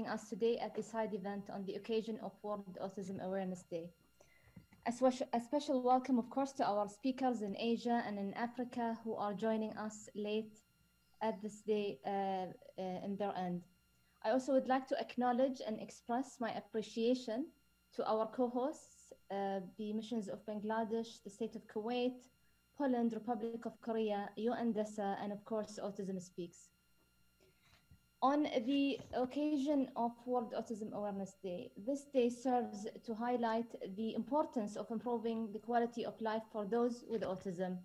us today at this side event on the occasion of World Autism Awareness Day. A special welcome, of course, to our speakers in Asia and in Africa who are joining us late at this day in their end. I also would like to acknowledge and express my appreciation to our co-hosts, the missions of Bangladesh, the state of Kuwait, Poland, Republic of Korea, UNDESA, and of course, Autism Speaks. On the occasion of World Autism Awareness Day, this day serves to highlight the importance of improving the quality of life for those with autism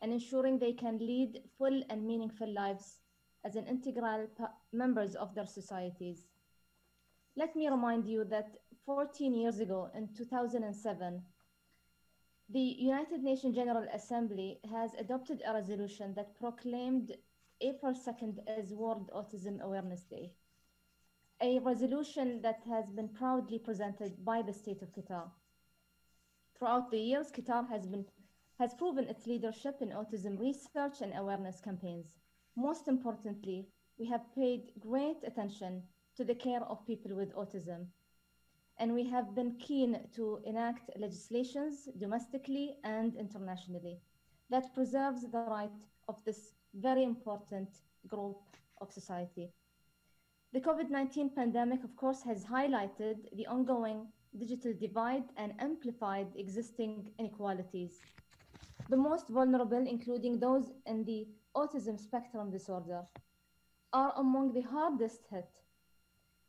and ensuring they can lead full and meaningful lives as an integral members of their societies. Let me remind you that 14 years ago, in 2007, the United Nations General Assembly has adopted a resolution that proclaimed April 2nd as World Autism Awareness Day, a resolution that has been proudly presented by the state of Qatar. Throughout the years, Qatar has proven its leadership in autism research and awareness campaigns. Most importantly, we have paid great attention to the care of people with autism, and we have been keen to enact legislations domestically and internationally that preserves the right of this very important group of society. The COVID-19 pandemic, of course, has highlighted the ongoing digital divide and amplified existing inequalities. The most vulnerable, including those in the autism spectrum disorder, are among the hardest hit.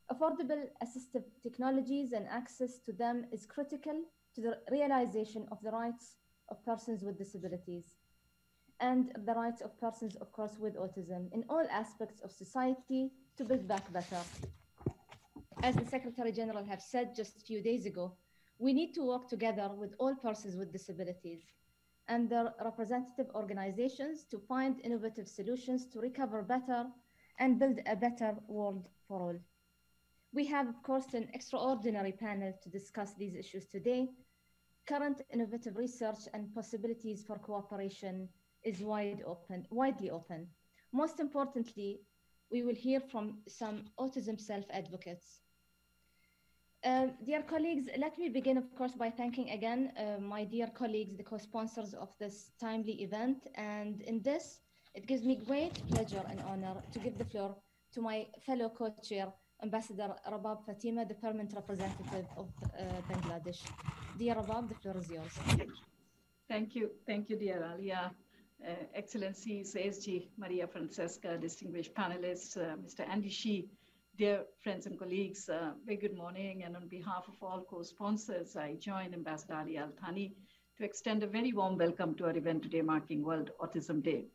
Affordable assistive technologies and access to them is critical to the realization of the rights of persons with disabilities and the rights of persons, of course, with autism in all aspects of society to build back better. As the Secretary General have said just a few days ago, we need to work together with all persons with disabilities and their representative organizations to find innovative solutions to recover better and build a better world for all. We have, of course, an extraordinary panel to discuss these issues today. Current innovative research and possibilities for cooperation is widely open. Most importantly, we will hear from some autism self-advocates. Dear colleagues, let me begin, of course, by thanking again my dear colleagues, the co-sponsors of this timely event. And in this, it gives me great pleasure and honor to give the floor to my fellow co-chair, Ambassador Rabab Fatima, the permanent representative of Bangladesh. Dear Rabab, the floor is yours. Thank you, dear Alia. Excellencies, ASG Maria Francesca, distinguished panelists, Mr. Andy Shee, dear friends and colleagues, very good morning. And on behalf of all co-sponsors, I join Ambassador Ali Al-Thani to extend a very warm welcome to our event today marking World Autism Day.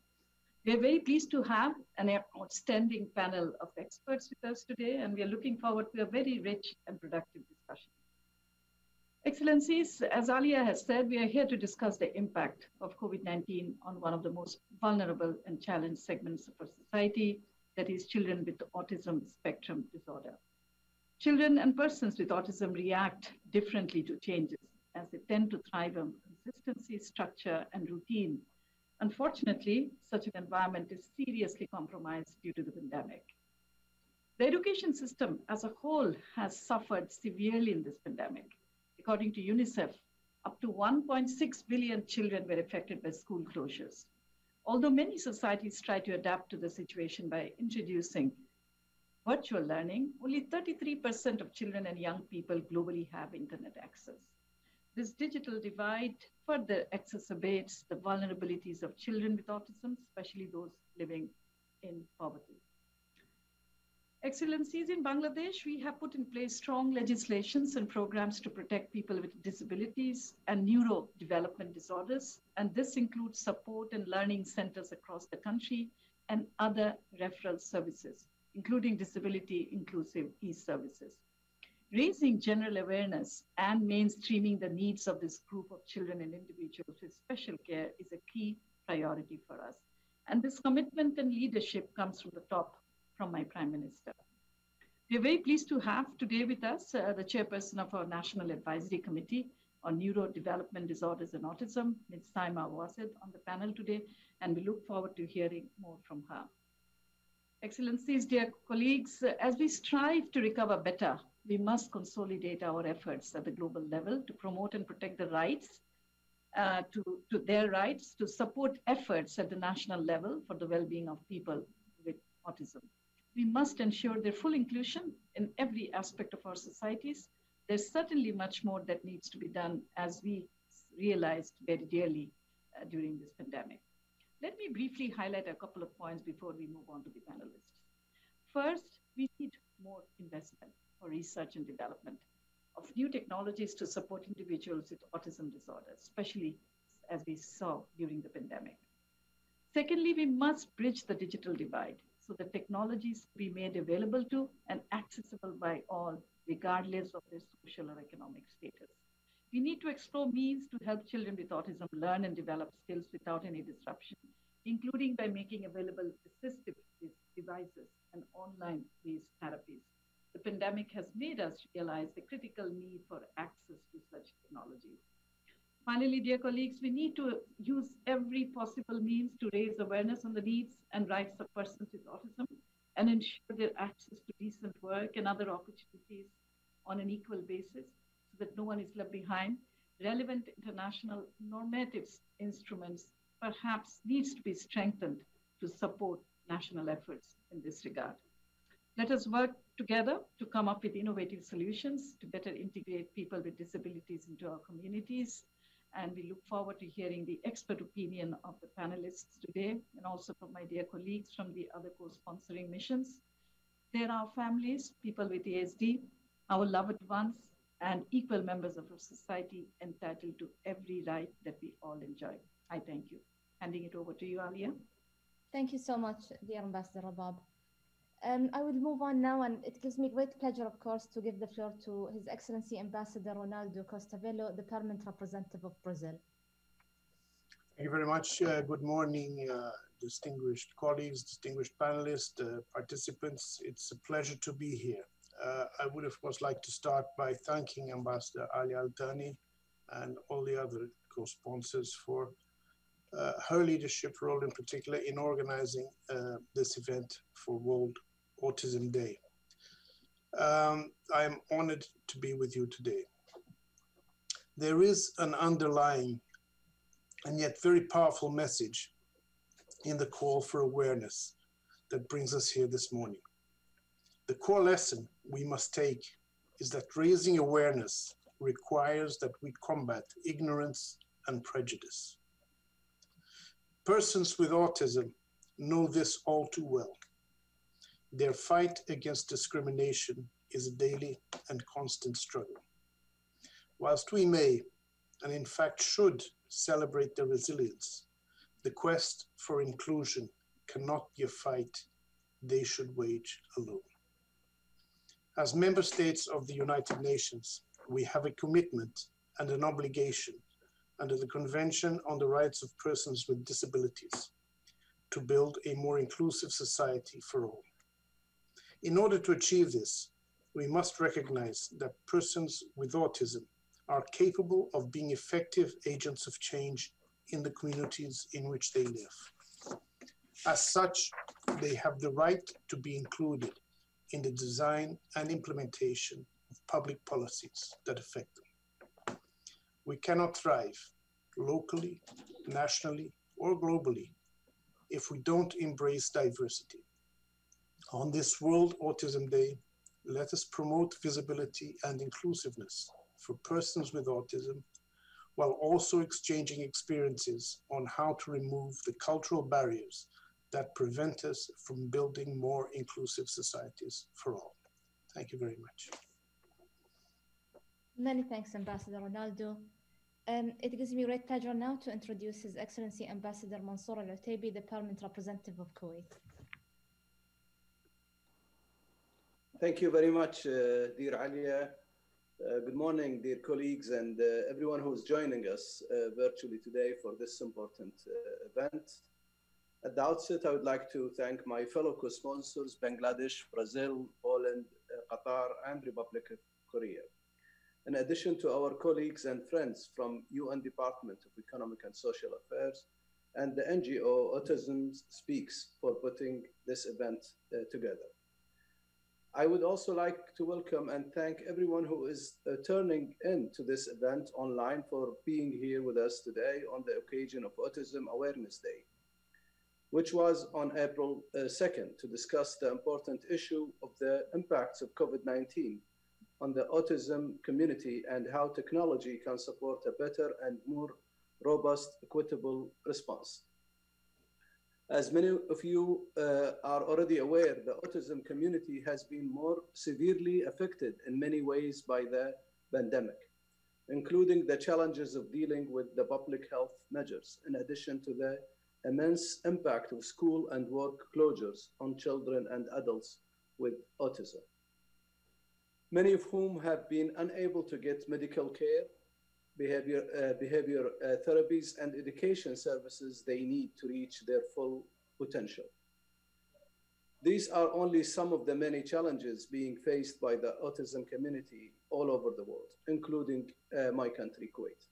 We are very pleased to have an outstanding panel of experts with us today, and we are looking forward to a very rich and productive discussion. Excellencies, as Alia has said, we are here to discuss the impact of COVID-19 on one of the most vulnerable and challenged segments of our society, that is children with autism spectrum disorder. Children and persons with autism react differently to changes as they tend to thrive on consistency, structure, and routine. Unfortunately, such an environment is seriously compromised due to the pandemic. The education system as a whole has suffered severely in this pandemic. According to UNICEF, up to 1.6 billion children were affected by school closures. Although many societies try to adapt to the situation by introducing virtual learning, only 33% of children and young people globally have internet access. This digital divide further exacerbates the vulnerabilities of children with autism, especially those living in poverty. Excellencies, in Bangladesh, we have put in place strong legislations and programs to protect people with disabilities and neurodevelopment disorders. And this includes support and learning centers across the country and other referral services, including disability inclusive e-services. Raising general awareness and mainstreaming the needs of this group of children and individuals with special care is a key priority for us. And this commitment and leadership comes from the top, from my Prime Minister. We are very pleased to have today with us the chairperson of our National Advisory Committee on Neurodevelopment Disorders and Autism, Ms. Saima Wasid, on the panel today, and we look forward to hearing more from her. Excellencies, dear colleagues, as we strive to recover better, we must consolidate our efforts at the global level to promote and protect the rights, to their rights, to support efforts at the national level for the well-being of people with autism. We must ensure their full inclusion in every aspect of our societies. There's certainly much more that needs to be done, as we realized very dearly during this pandemic. Let me briefly highlight a couple of points before we move on to the panelists. First, we need more investment for research and development of new technologies to support individuals with autism disorders, especially as we saw during the pandemic. Secondly, we must bridge the digital divide so that technologies be made available to and accessible by all, regardless of their social or economic status. We need to explore means to help children with autism learn and develop skills without any disruption, including by making available assistive devices and online-based therapies. The pandemic has made us realize the critical need for access to such technologies. Finally, dear colleagues, we need to use every possible means to raise awareness on the needs and rights of persons with autism and ensure their access to decent work and other opportunities on an equal basis so that no one is left behind. Relevant international normative instruments perhaps needs to be strengthened to support national efforts in this regard. Let us work together to come up with innovative solutions to better integrate people with disabilities into our communities. And we look forward to hearing the expert opinion of the panelists today, and also from my dear colleagues from the other co-sponsoring missions. There are families, people with ASD, our loved ones, and equal members of our society entitled to every right that we all enjoy. I thank you. Handing it over to you, Alia. Thank you so much, dear Ambassador Rabab. I will move on now, and it gives me great pleasure, of course, to give the floor to His Excellency Ambassador Ronaldo Costavello, the Permanent Representative of Brazil. Thank you very much. Good morning, distinguished colleagues, distinguished panelists, participants. It's a pleasure to be here. I would, of course, like to start by thanking Ambassador Ali Al-Thani and all the other co-sponsors for her leadership role in particular in organizing this event for World Autism Day. I am honored to be with you today. There is an underlying and yet very powerful message in the call for awareness that brings us here this morning. The core lesson we must take is that raising awareness requires that we combat ignorance and prejudice. Persons with autism know this all too well. Their fight against discrimination is a daily and constant struggle. Whilst we may, and in fact should, celebrate their resilience, the quest for inclusion cannot be a fight they should wage alone. As member states of the United Nations, we have a commitment and an obligation under the Convention on the Rights of Persons with Disabilities to build a more inclusive society for all. In order to achieve this, we must recognize that persons with autism are capable of being effective agents of change in the communities in which they live. As such, they have the right to be included in the design and implementation of public policies that affect them. We cannot thrive locally, nationally, or globally if we don't embrace diversity. On this World Autism Day, let us promote visibility and inclusiveness for persons with autism, while also exchanging experiences on how to remove the cultural barriers that prevent us from building more inclusive societies for all. Thank you very much. Many thanks, Ambassador Ronaldo. It gives me great pleasure now to introduce His Excellency Ambassador Mansour Al-Utaibi, the Permanent Representative of Kuwait. Thank you very much, dear Alia. Good morning, dear colleagues, and everyone who is joining us virtually today for this important event. At the outset, I would like to thank my fellow co-sponsors, Bangladesh, Brazil, Poland, Qatar, and Republic of Korea. In addition to our colleagues and friends from UN Department of Economic and Social Affairs and the NGO Autism Speaks for putting this event together. I would also like to welcome and thank everyone who is turning in to this event online for being here with us today on the occasion of Autism Awareness Day, which was on April 2nd to discuss the important issue of the impacts of COVID-19 on the autism community and how technology can support a better and more robust, equitable response. As many of you are already aware, the autism community has been more severely affected in many ways by the pandemic, including the challenges of dealing with the public health measures, in addition to the immense impact of school and work closures on children and adults with autism, many of whom have been unable to get medical care, behavior therapies, and education services they need to reach their full potential. These are only some of the many challenges being faced by the autism community all over the world, including my country, Kuwait,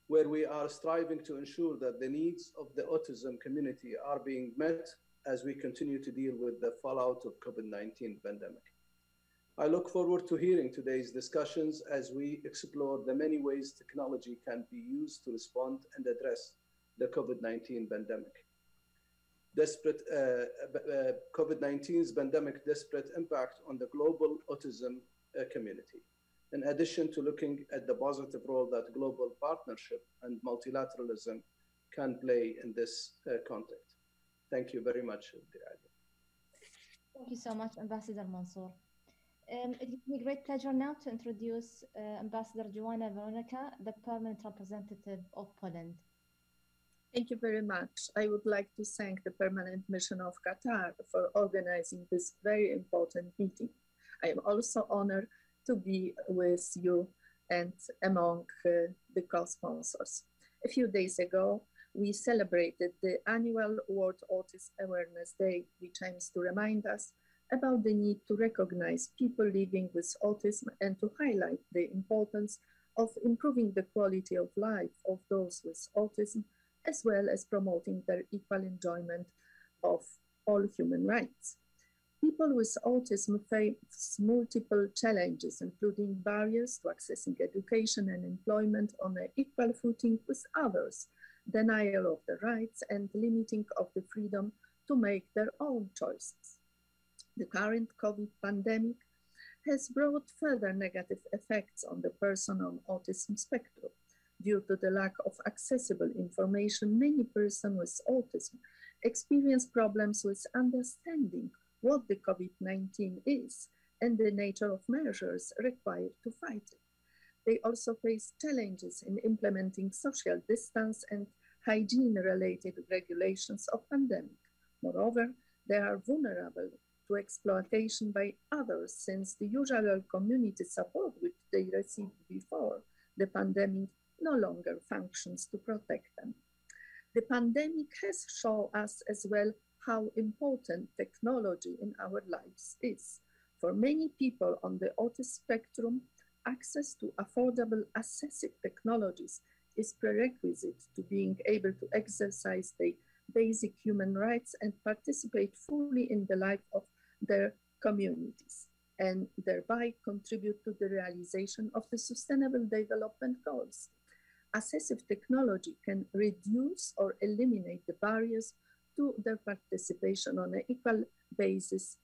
where we are striving to ensure that the needs of the autism community are being met as we continue to deal with the fallout of COVID-19 pandemic. I look forward to hearing today's discussions as we explore the many ways technology can be used to respond and address the COVID-19 pandemic. COVID-19's pandemic disparate impact on the global autism community, in addition to looking at the positive role that global partnership and multilateralism can play in this context. Thank you very much. Thank you so much, Ambassador Mansour. It gives me great pleasure now to introduce Ambassador Joanna Veronica, the permanent representative of Poland. Thank you very much. I would like to thank the permanent mission of Qatar for organizing this very important meeting. I am also honored to be with you and among the co-sponsors. A few days ago, we celebrated the annual World Autism Awareness Day, which aims to remind us about the need to recognize people living with autism and to highlight the importance of improving the quality of life of those with autism, as well as promoting their equal enjoyment of all human rights. People with autism face multiple challenges, including barriers to accessing education and employment on an equal footing with others, denial of the rights, and limiting of the freedom to make their own choices. The current COVID pandemic has brought further negative effects on the person on autism spectrum. Due to the lack of accessible information, many persons with autism experience problems with understanding what the COVID-19 is and the nature of measures required to fight it. They also face challenges in implementing social distance and hygiene-related regulations of pandemic. Moreover, they are vulnerable to exploitation by others, since the usual community support which they received before the pandemic no longer functions to protect them. The pandemic has shown us as well how important technology in our lives is. For many people on the autism spectrum, access to affordable assistive technologies is prerequisite to being able to exercise their basic human rights and participate fully in the life of their communities, and thereby contribute to the realization of the Sustainable Development Goals. Assistive technology can reduce or eliminate the barriers to their participation on an equal basis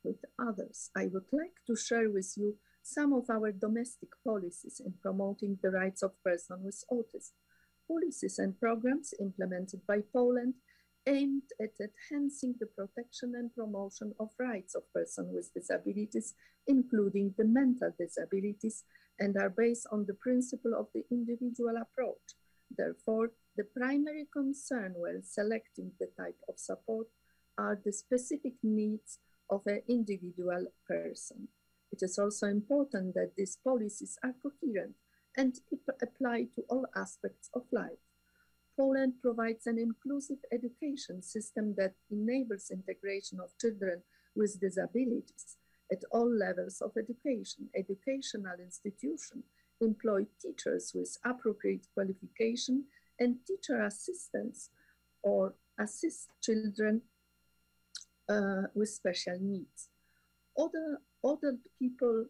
with others. I would like to share with you some of our domestic policies in promoting the rights of persons with autism. Policies and programs implemented by Poland aimed at enhancing the protection and promotion of rights of persons with disabilities, including the mental disabilities, and are based on the principle of the individual approach. Therefore, the primary concern when selecting the type of support are the specific needs of an individual person. It is also important that these policies are coherent and apply to all aspects of life. Poland provides an inclusive education system that enables integration of children with disabilities at all levels of education. Educational institutions employ teachers with appropriate qualification and teacher assistants or assist children with special needs. Other people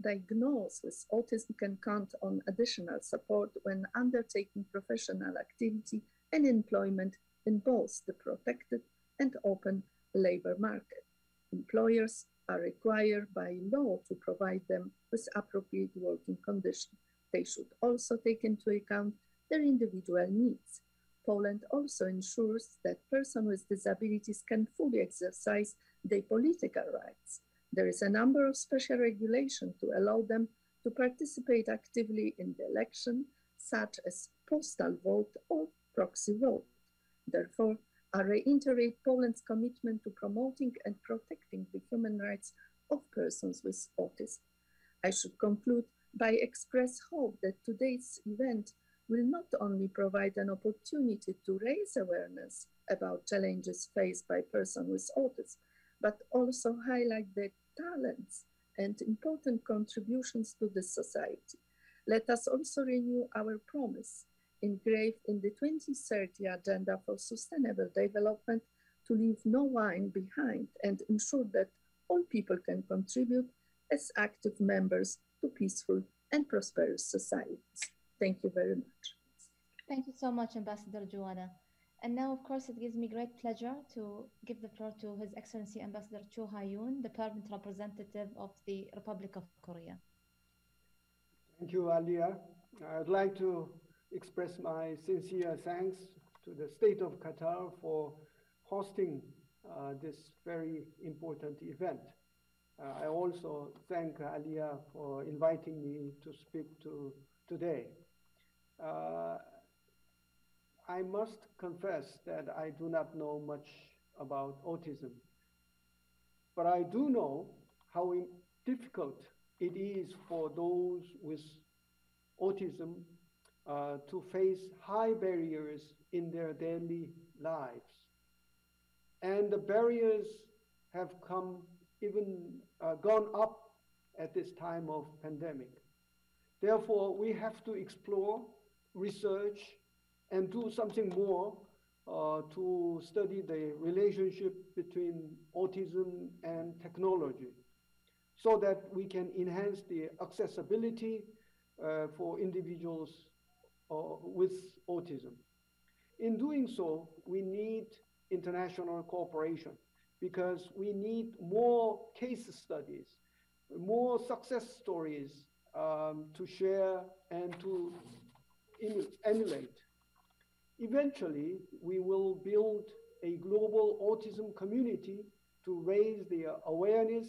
diagnosed with autism can count on additional support when undertaking professional activity and employment in both the protected and open labor market. Employers are required by law to provide them with appropriate working conditions. They should also take into account their individual needs. Poland also ensures that persons with disabilities can fully exercise their political rights. There is a number of special regulations to allow them to participate actively in the election, such as postal vote or proxy vote. Therefore, I reiterate Poland's commitment to promoting and protecting the human rights of persons with autism. I should conclude by express hope that today's event will not only provide an opportunity to raise awareness about challenges faced by persons with autism, but also highlight their talents and important contributions to the society. Let us also renew our promise engraved in the 2030 Agenda for Sustainable Development to leave no one behind and ensure that all people can contribute as active members to peaceful and prosperous societies. Thank you very much. Thank you so much, Ambassador Joanna. And now, of course, it gives me great pleasure to give the floor to His Excellency Ambassador Cho Ha-yoon, the permanent representative of the Republic of Korea. Thank you, Alia. I'd like to express my sincere thanks to the State of Qatar for hosting this very important event. I also thank Alia for inviting me to speak today. I must confess that I do not know much about autism, but I do know how difficult it is for those with autism to face high barriers in their daily lives. And the barriers have gone up at this time of pandemic. Therefore, we have to explore, research, and do something more to study the relationship between autism and technology so that we can enhance the accessibility for individuals with autism. In doing so, we need international cooperation because we need more case studies, more success stories to share and to emulate. Eventually, we will build a global autism community to raise their awareness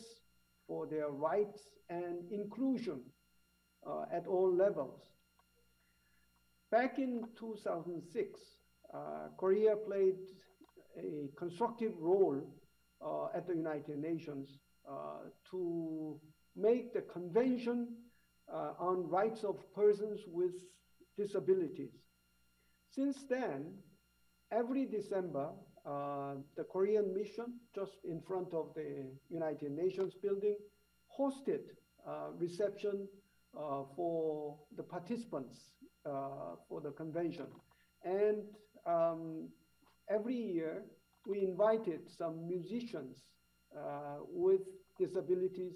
for their rights and inclusion at all levels. Back in 2006, Korea played a constructive role at the United Nations to make the Convention on Rights of Persons with Disabilities. Since then, every December, the Korean mission, just in front of the United Nations building, hosted a reception for the participants for the convention. And every year, we invited some musicians with disabilities,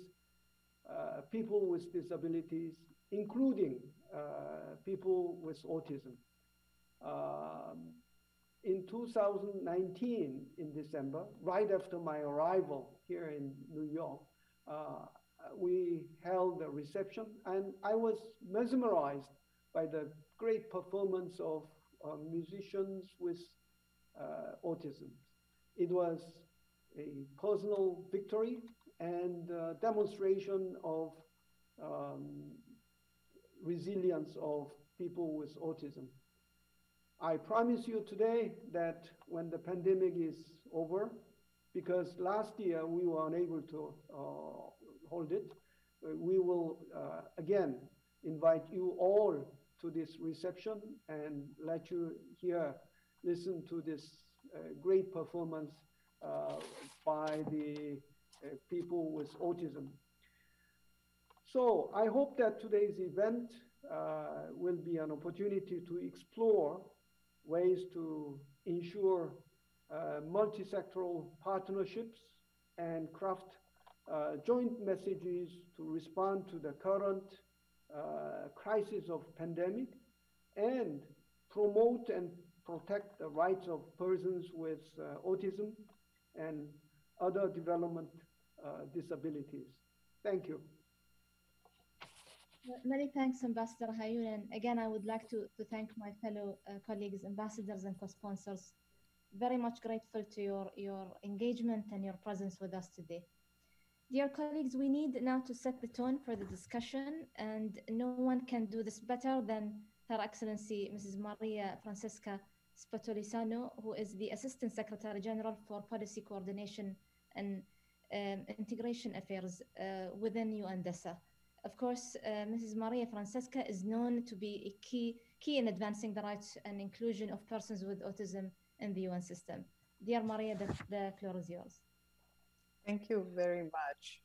people with disabilities, including people with autism. In 2019, in December, right after my arrival here in New York, we held a reception, and I was mesmerized by the great performance of musicians with autism. It was a personal victory and demonstration of resilience of people with autism. I promise you today that when the pandemic is over, because last year we were unable to hold it, we will again invite you all to this reception and let you listen to this great performance by the people with autism. So I hope that today's event will be an opportunity to explore ways to ensure multi-sectoral partnerships and craft joint messages to respond to the current crisis of pandemic and promote and protect the rights of persons with autism and other development disabilities. Thank you. Many thanks, Ambassador Hayoun. And again, I would like to thank my fellow colleagues, ambassadors and co-sponsors. Very much grateful to your engagement and your presence with us today. Dear colleagues, we need now to set the tone for the discussion, and no one can do this better than Her Excellency Mrs. Maria Francesca Spatolisano, who is the Assistant Secretary General for Policy Coordination and Integration Affairs within UNDESA. Of course, Mrs. Maria Francesca is known to be a key in advancing the rights and inclusion of persons with autism in the UN system. Dear Maria, the floor is yours. Thank you very much.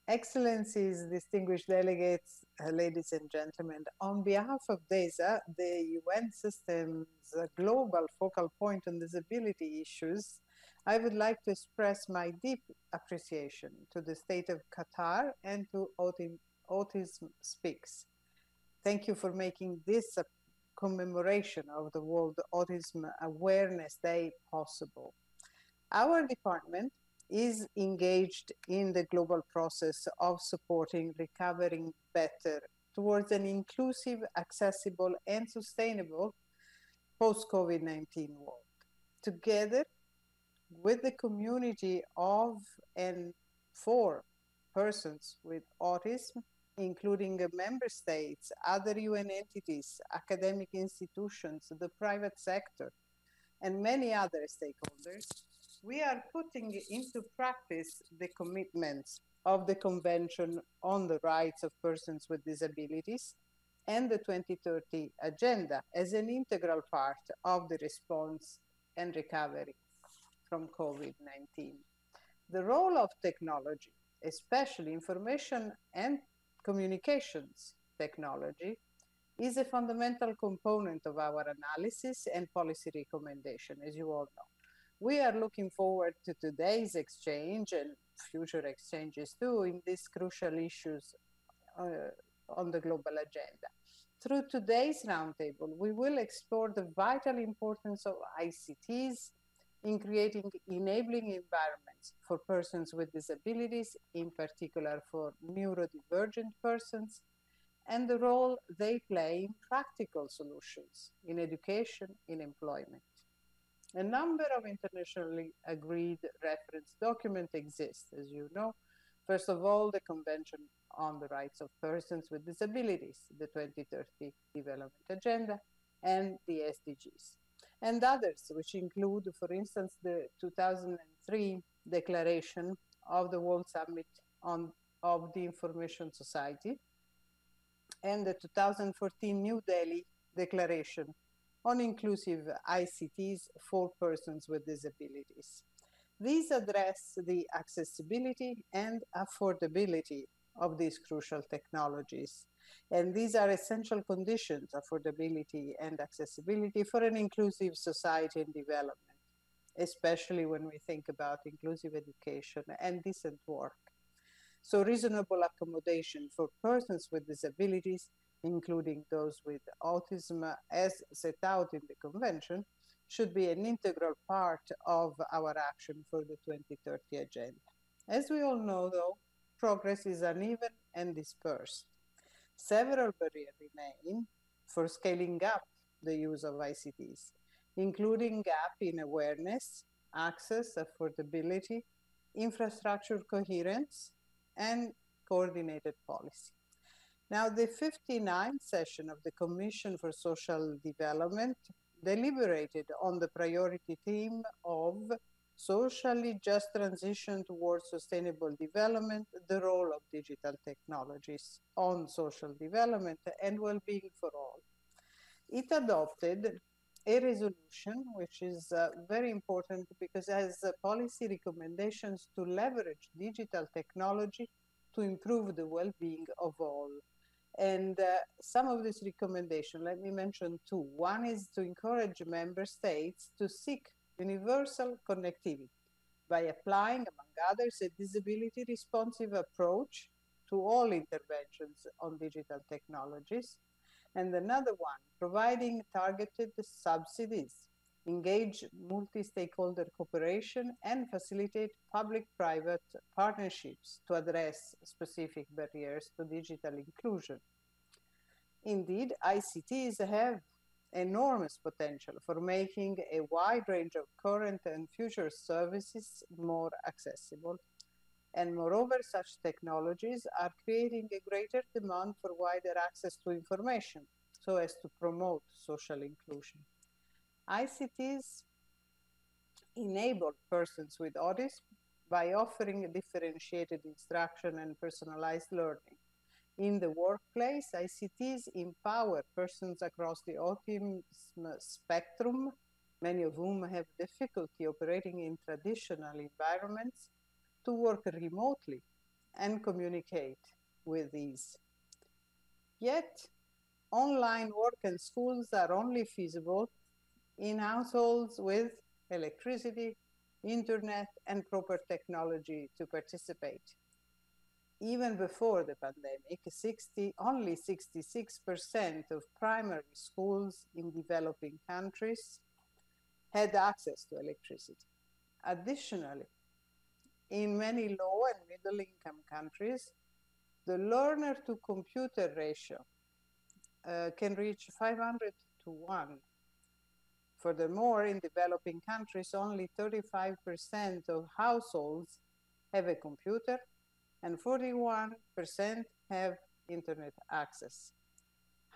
Excellencies, distinguished delegates, ladies and gentlemen, on behalf of DESA, the UN system's global focal point on disability issues, I would like to express my deep appreciation to the state of Qatar and to Autism Speaks. Thank you for making this a commemoration of the World Autism Awareness Day possible. Our department is engaged in the global process of supporting recovering better towards an inclusive, accessible, and sustainable post-COVID-19 world. Together with the community of and for persons with autism, including member states, other UN entities, academic institutions, the private sector, and many other stakeholders, we are putting into practice the commitments of the Convention on the Rights of Persons with Disabilities and the 2030 Agenda as an integral part of the response and recovery from COVID-19. The role of technology, especially information and communications technology, is a fundamental component of our analysis and policy recommendation, as you all know. We are looking forward to today's exchange and future exchanges too in these crucial issues on the global agenda. Through today's roundtable, we will explore the vital importance of ICTs in creating enabling environments for persons with disabilities, in particular for neurodivergent persons, and the role they play in practical solutions in education, in employment. A number of internationally agreed reference documents exist, as you know. First of all, the Convention on the Rights of Persons with Disabilities, the 2030 Development Agenda, and the SDGs. And others, which include, for instance, the 2003 Declaration of the World Summit of the Information Society, and the 2014 New Delhi Declaration on Inclusive ICTs for Persons with Disabilities. These address the accessibility and affordability of these crucial technologies. And these are essential conditions, affordability and accessibility, for an inclusive society and development, especially when we think about inclusive education and decent work. So reasonable accommodation for persons with disabilities, including those with autism, as set out in the Convention, should be an integral part of our action for the 2030 Agenda. As we all know, though, progress is uneven and dispersed. Several barriers remain for scaling up the use of ICTs, including gap in awareness, access, affordability, infrastructure coherence, and coordinated policy. Now, the 59th session of the Commission for Social Development deliberated on the priority theme of socially just transition towards sustainable development, the role of digital technologies on social development and well-being for all. It adopted a resolution, which is very important because it has policy recommendations to leverage digital technology to improve the well-being of all. And some of these recommendations, let me mention two. One is to encourage member states to seek universal connectivity by applying, among others, a disability responsive approach to all interventions on digital technologies. And another one, providing targeted subsidies, engage multi-stakeholder cooperation, and facilitate public-private partnerships to address specific barriers to digital inclusion. Indeed, ICTs have enormous potential for making a wide range of current and future services more accessible. And moreover, such technologies are creating a greater demand for wider access to information so as to promote social inclusion. ICTs enable persons with autism by offering differentiated instruction and personalized learning. In the workplace, ICTs empower persons across the autism spectrum, many of whom have difficulty operating in traditional environments, to work remotely and communicate with ease. Yet, online work and schools are only feasible in households with electricity, internet, and proper technology to participate. Even before the pandemic, only 66% of primary schools in developing countries had access to electricity. Additionally, in many low and middle income countries, the learner to computer ratio can reach 500 to 1. Furthermore, in developing countries, only 35% of households have a computer and 41% have internet access.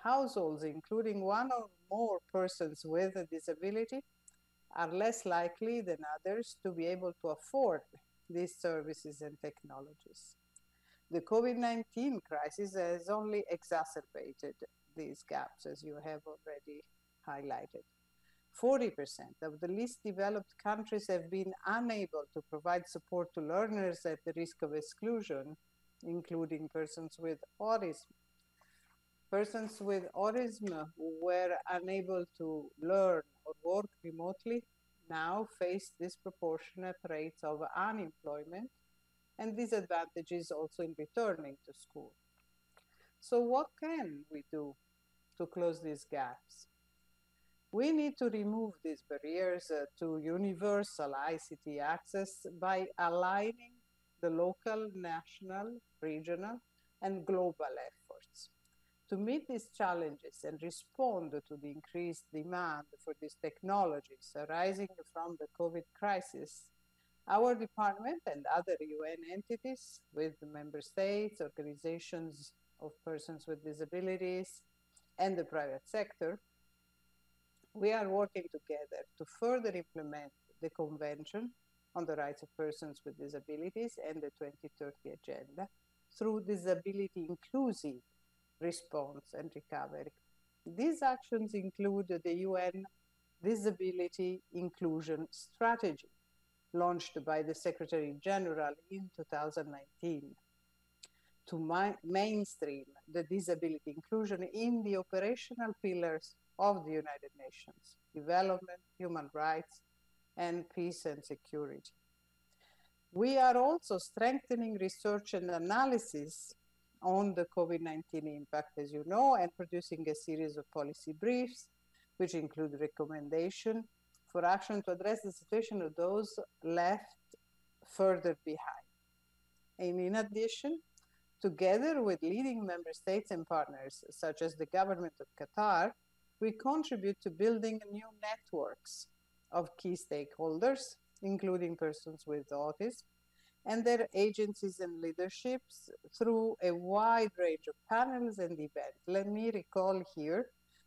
Households, including one or more persons with a disability, are less likely than others to be able to afford these services and technologies. The COVID-19 crisis has only exacerbated these gaps, as you have already highlighted. 40% of the least developed countries have been unable to provide support to learners at the risk of exclusion, including persons with autism. Persons with autism who were unable to learn or work remotely now face disproportionate rates of unemployment and disadvantages also in returning to school. So what can we do to close these gaps? We need to remove these barriers to universal ICT access by aligning the local, national, regional, and global efforts. To meet these challenges and respond to the increased demand for these technologies arising from the COVID crisis, our department and other UN entities with the member states, organizations of persons with disabilities, and the private sector, we are working together to further implement the Convention on the Rights of Persons with Disabilities and the 2030 Agenda through disability inclusive response and recovery. These actions include the UN Disability Inclusion Strategy, launched by the Secretary General in 2019, to mainstream the disability inclusion in the operational pillars of the United Nations: development, human rights, and peace and security. We are also strengthening research and analysis on the COVID-19 impact, as you know, and producing a series of policy briefs, which include recommendations for action to address the situation of those left further behind. And in addition, together with leading member states and partners, such as the government of Qatar, we contribute to building new networks of key stakeholders, including persons with autism, and their agencies and leaderships through a wide range of panels and events. Let me recall here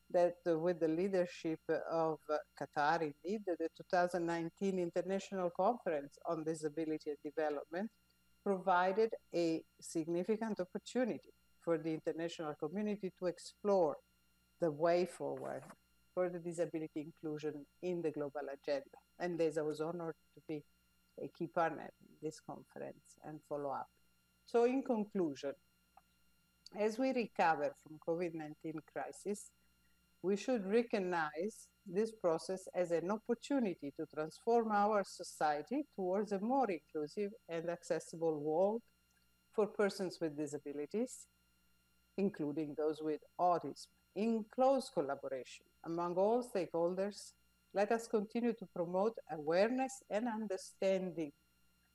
that with the leadership of Qatar, indeed, the 2019 International Conference on Disability and Development provided a significant opportunity for the international community to explore the way forward for the disability inclusion in the global agenda. And as I was honored to be a key partner in this conference and follow up. So in conclusion, As we recover from COVID-19 crisis, we should recognize this process as an opportunity to transform our society towards a more inclusive and accessible world for persons with disabilities, including those with autism. In close collaboration among all stakeholders, let us continue to promote awareness and understanding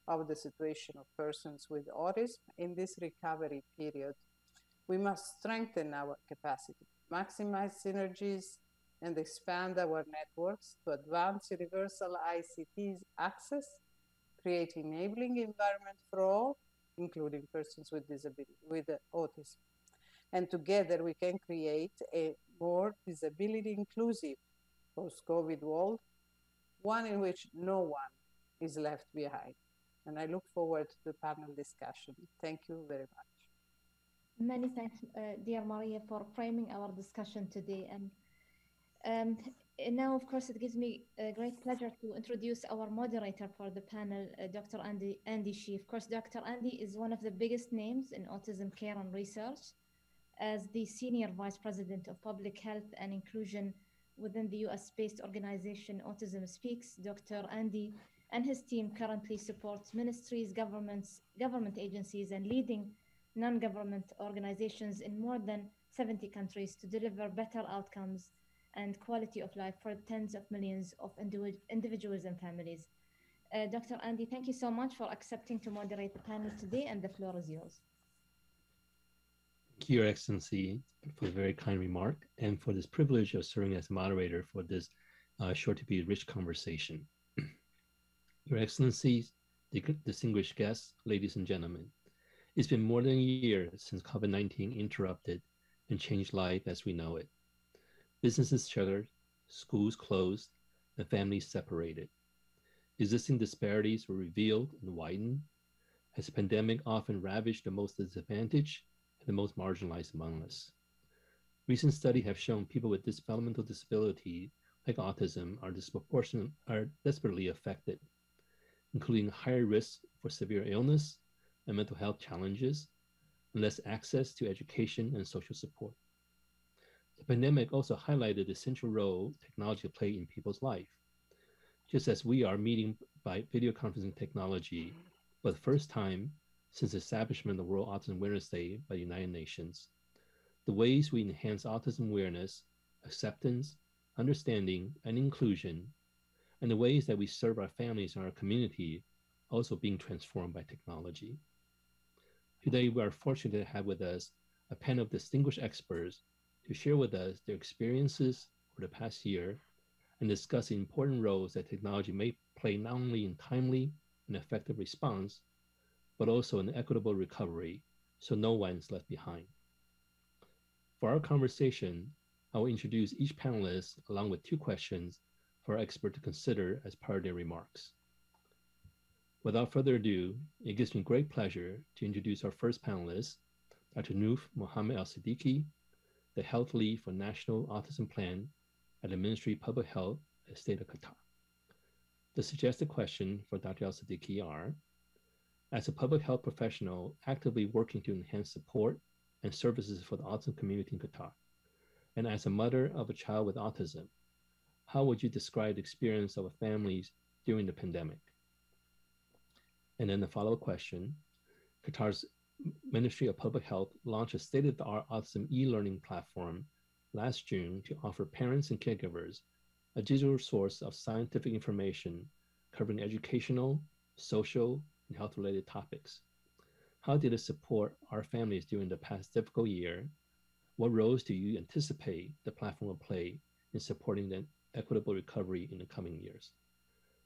of the situation of persons with autism in this recovery period. We must strengthen our capacity, maximize synergies, and expand our networks to advance universal ICT access, create enabling environment for all, including persons with disability, with autism. And together we can create a more disability inclusive post-COVID world, one in which no one is left behind. And I look forward to the panel discussion. Thank you very much. Many thanks, dear Maria, for framing our discussion today. And now, of course, it gives me a great pleasure to introduce our moderator for the panel, Dr. Andy Shee. Of course, Dr. Andy is one of the biggest names in autism care and research. As the Senior Vice President of Public Health and Inclusion within the US-based organization Autism Speaks, Dr. Andy and his team currently supports ministries, government agencies, and leading non-government organizations in more than 70 countries to deliver better outcomes and quality of life for tens of millions of individuals and families. Dr. Andy, thank you so much for accepting to moderate the panel today, and the floor is yours. Thank you, Your Excellency, for the very kind remark and for this privilege of serving as moderator for this sure to be rich conversation. Your Excellencies, distinguished guests, ladies and gentlemen, it's been more than a year since COVID-19 interrupted and changed life as we know it. Businesses shuttered, schools closed, and families separated. Existing disparities were revealed and widened as the pandemic often ravaged the most disadvantaged and the most marginalized among us. Recent studies have shown people with developmental disability like autism are desperately affected, including higher risks for severe illness and mental health challenges, and less access to education and social support. The pandemic also highlighted the central role technology plays in people's life. Just as we are meeting by video conferencing technology for the first time since the establishment of World Autism Awareness Day by the United Nations, the ways we enhance autism awareness, acceptance, understanding, and inclusion, and the ways that we serve our families and our community also being transformed by technology. Today, we are fortunate to have with us a panel of distinguished experts to share with us their experiences over the past year and discuss the important roles that technology may play not only in timely and effective response, but also in equitable recovery, so no one is left behind. For our conversation, I will introduce each panelist along with 2 questions for our expert to consider as part of their remarks. Without further ado, it gives me great pleasure to introduce our first panelist, Dr. Mohammed Al-Siddiki, the Health Lead for National Autism Plan at the Ministry of Public Health at the State of Qatar. The suggested question for Dr. Al-Siddiki are, as a public health professional actively working to enhance support and services for the autism community in Qatar, and as a mother of a child with autism, how would you describe the experience of families during the pandemic? And then the follow-up question, Qatar's Ministry of Public Health launched a state-of-the-art autism e-learning platform last June to offer parents and caregivers a digital source of scientific information covering educational, social, and health-related topics. How did it support our families during the past difficult year? What roles do you anticipate the platform will play in supporting the equitable recovery in the coming years?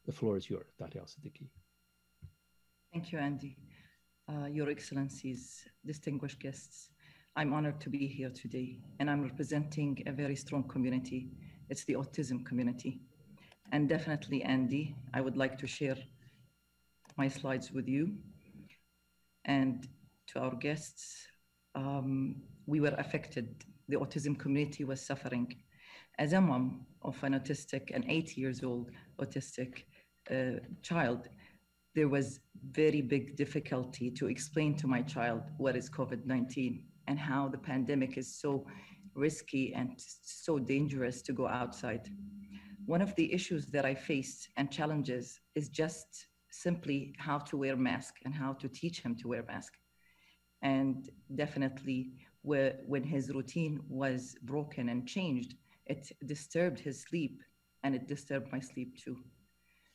The floor is yours, Dr. Al-Siddiki. Thank you, Andy. Your Excellencies, distinguished guests, I'm honored to be here today, and I'm representing a very strong community. It's the autism community. And definitely, Andy, I would like to share my slides with you. And to our guests, we were affected. The autism community was suffering. As a mom of an autistic, an 8 years old autistic child, there was very big difficulty to explain to my child what is COVID-19. and how the pandemic is so risky and so dangerous to go outside. One of the issues that I faced and challenges is just simply how to wear mask and how to teach him to wear mask. And definitely when his routine was broken and changed, it disturbed his sleep and it disturbed my sleep too.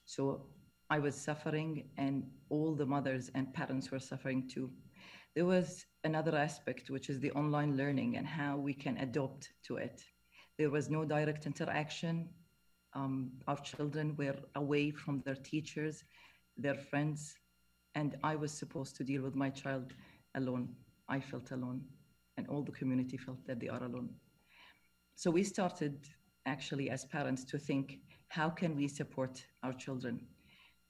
So I was suffering and all the mothers and parents were suffering too. There was another aspect, which is the online learning and how we can adapt to it. There was no direct interaction. Our children were away from their teachers, their friends, and I was supposed to deal with my child alone. I felt alone, and all the community felt that they are alone. So we started actually as parents to think, how can we support our children?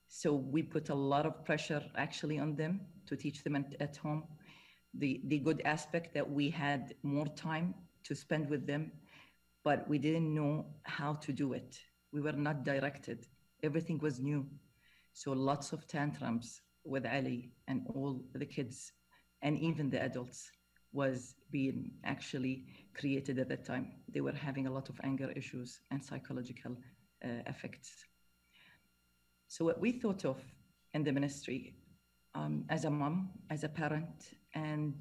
So we put a lot of pressure actually on them to teach them at home. The good aspect that we had more time to spend with them, but we didn't know how to do it. We were not directed. Everything was new. So lots of tantrums with Ali and all the kids and even the adults was being actually created at that time. They were having a lot of anger issues and psychological effects. So what we thought of in the ministry, as a mom, as a parent, and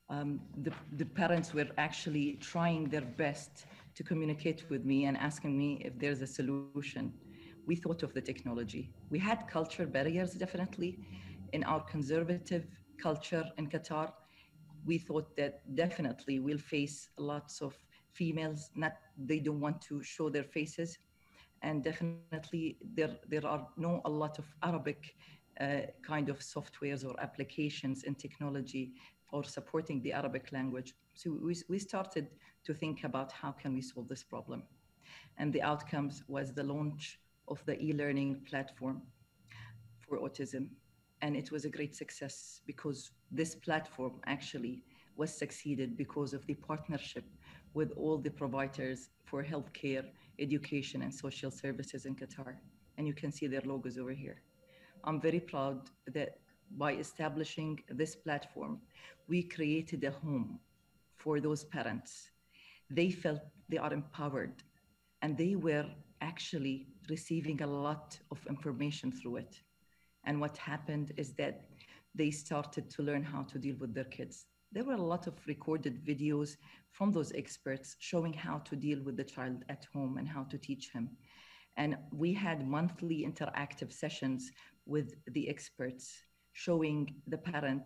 the parents were actually trying their best to communicate with me and asking me if there's a solution. We thought of the technology. We had culture barriers, definitely. In our conservative culture in Qatar, we thought that definitely we'll face lots of females, they don't want to show their faces. And definitely there are a lot of Arabic kind of softwares or applications in technology for supporting the Arabic language. So we started to think about how can we solve this problem. And the outcomes was the launch of the e-learning platform for autism. And it was a great success because this platform actually was succeeded because of the partnership with all the providers for healthcare, education, and social services in Qatar. And you can see their logos over here. I'm very proud that by establishing this platform, we created a home for those parents. They felt they are empowered and they were actually receiving a lot of information through it. And what happened is that they started to learn how to deal with their kids. There were a lot of recorded videos from those experts showing how to deal with the child at home and how to teach him. And we had monthly interactive sessions with the experts showing the parent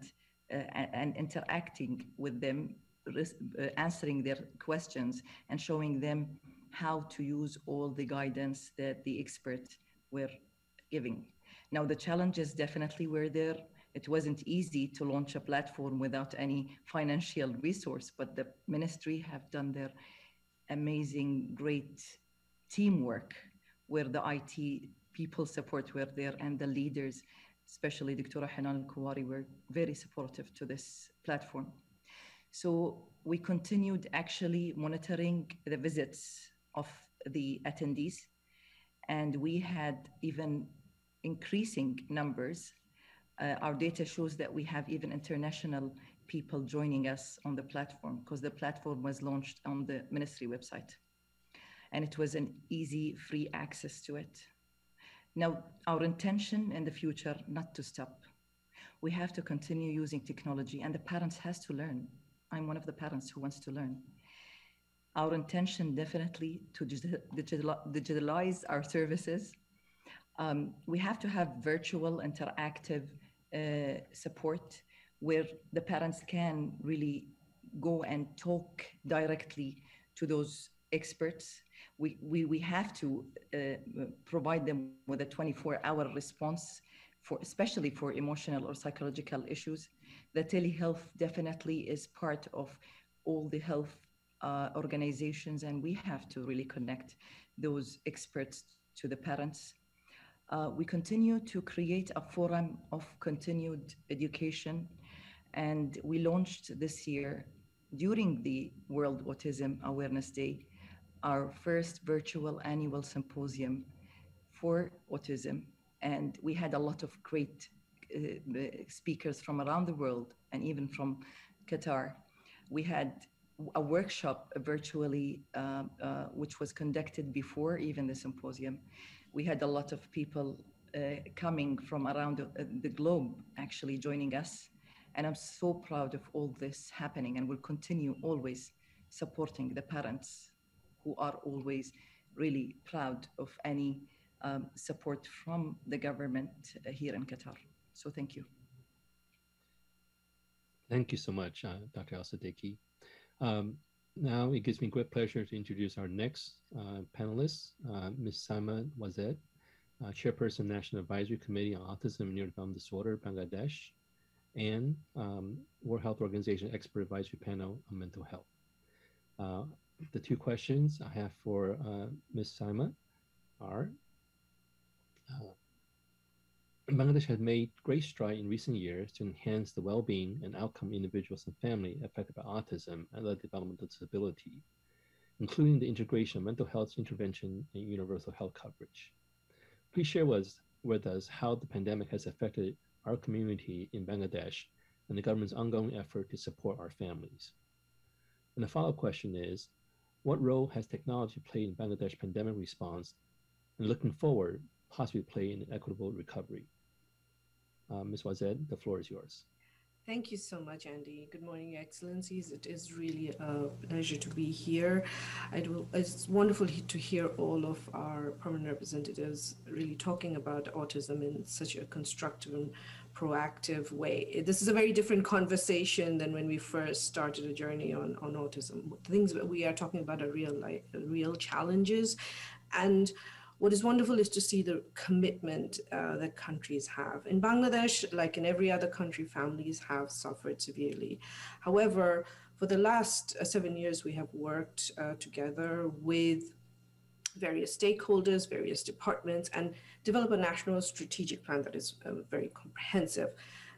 and interacting with them, answering their questions and showing them how to use all the guidance that the experts were giving. Now, the challenges definitely were there. It wasn't easy to launch a platform without any financial resource, but the ministry have done their amazing, great teamwork where the IT people support were there and the leaders, especially Dr. Hanan Al-Kuwari, were very supportive to this platform. So we continued actually monitoring the visits of the attendees, and we had even increasing numbers. Our data shows that we have even international people joining us on the platform because the platform was launched on the ministry website. And it was an easy, free access to it. Now, our intention in the future, not to stop. We have to continue using technology and the parents has to learn. I'm one of the parents who wants to learn. Our intention definitely to digitalize our services. We have to have virtual interactive support where the parents can really go and talk directly to those experts. We have to provide them with a 24-hour response, especially for emotional or psychological issues. The telehealth definitely is part of all the health organizations, and we have to really connect those experts to the parents. We continue to create a forum of continued education, and we launched this year during the World Autism Awareness Day, our first virtual annual symposium for autism. And we had a lot of great speakers from around the world and even from Qatar. We had a workshop virtually, which was conducted before even the symposium. We had a lot of people coming from around the globe actually joining us. And I'm so proud of all this happening, and will continue always supporting the parents who are always really proud of any support from the government here in Qatar. So thank you. Thank you so much, Dr. Al-Siddiki. Now it gives me great pleasure to introduce our next panelist, Ms. Saima Wazed, Chairperson, National Advisory Committee on Autism and Neurodevelopmental Disorder, Bangladesh, and World Health Organization Expert Advisory Panel on Mental Health. The two questions I have for Ms. Saima are, Bangladesh has made great strides in recent years to enhance the well-being and outcome of individuals and families affected by autism and other developmental disability, including the integration of mental health intervention and universal health coverage. Please share with us how the pandemic has affected our community in Bangladesh and the government's ongoing effort to support our families. And the follow-up question is, what role has technology played in Bangladesh pandemic response, and looking forward, possibly play in equitable recovery? Ms. Wazed, the floor is yours. Thank you so much, Andy. Good morning, Your Excellencies. It is really a pleasure to be here. It's wonderful to hear all of our permanent representatives really talking about autism in such a constructive and proactive way. This is a very different conversation than when we first started a journey on autism. The things that we are talking about are real challenges. And what is wonderful is to see the commitment that countries have. In Bangladesh, like in every other country, families have suffered severely. However, for the last 7 years, we have worked together with various stakeholders, various departments, and develop a national strategic plan that is very comprehensive.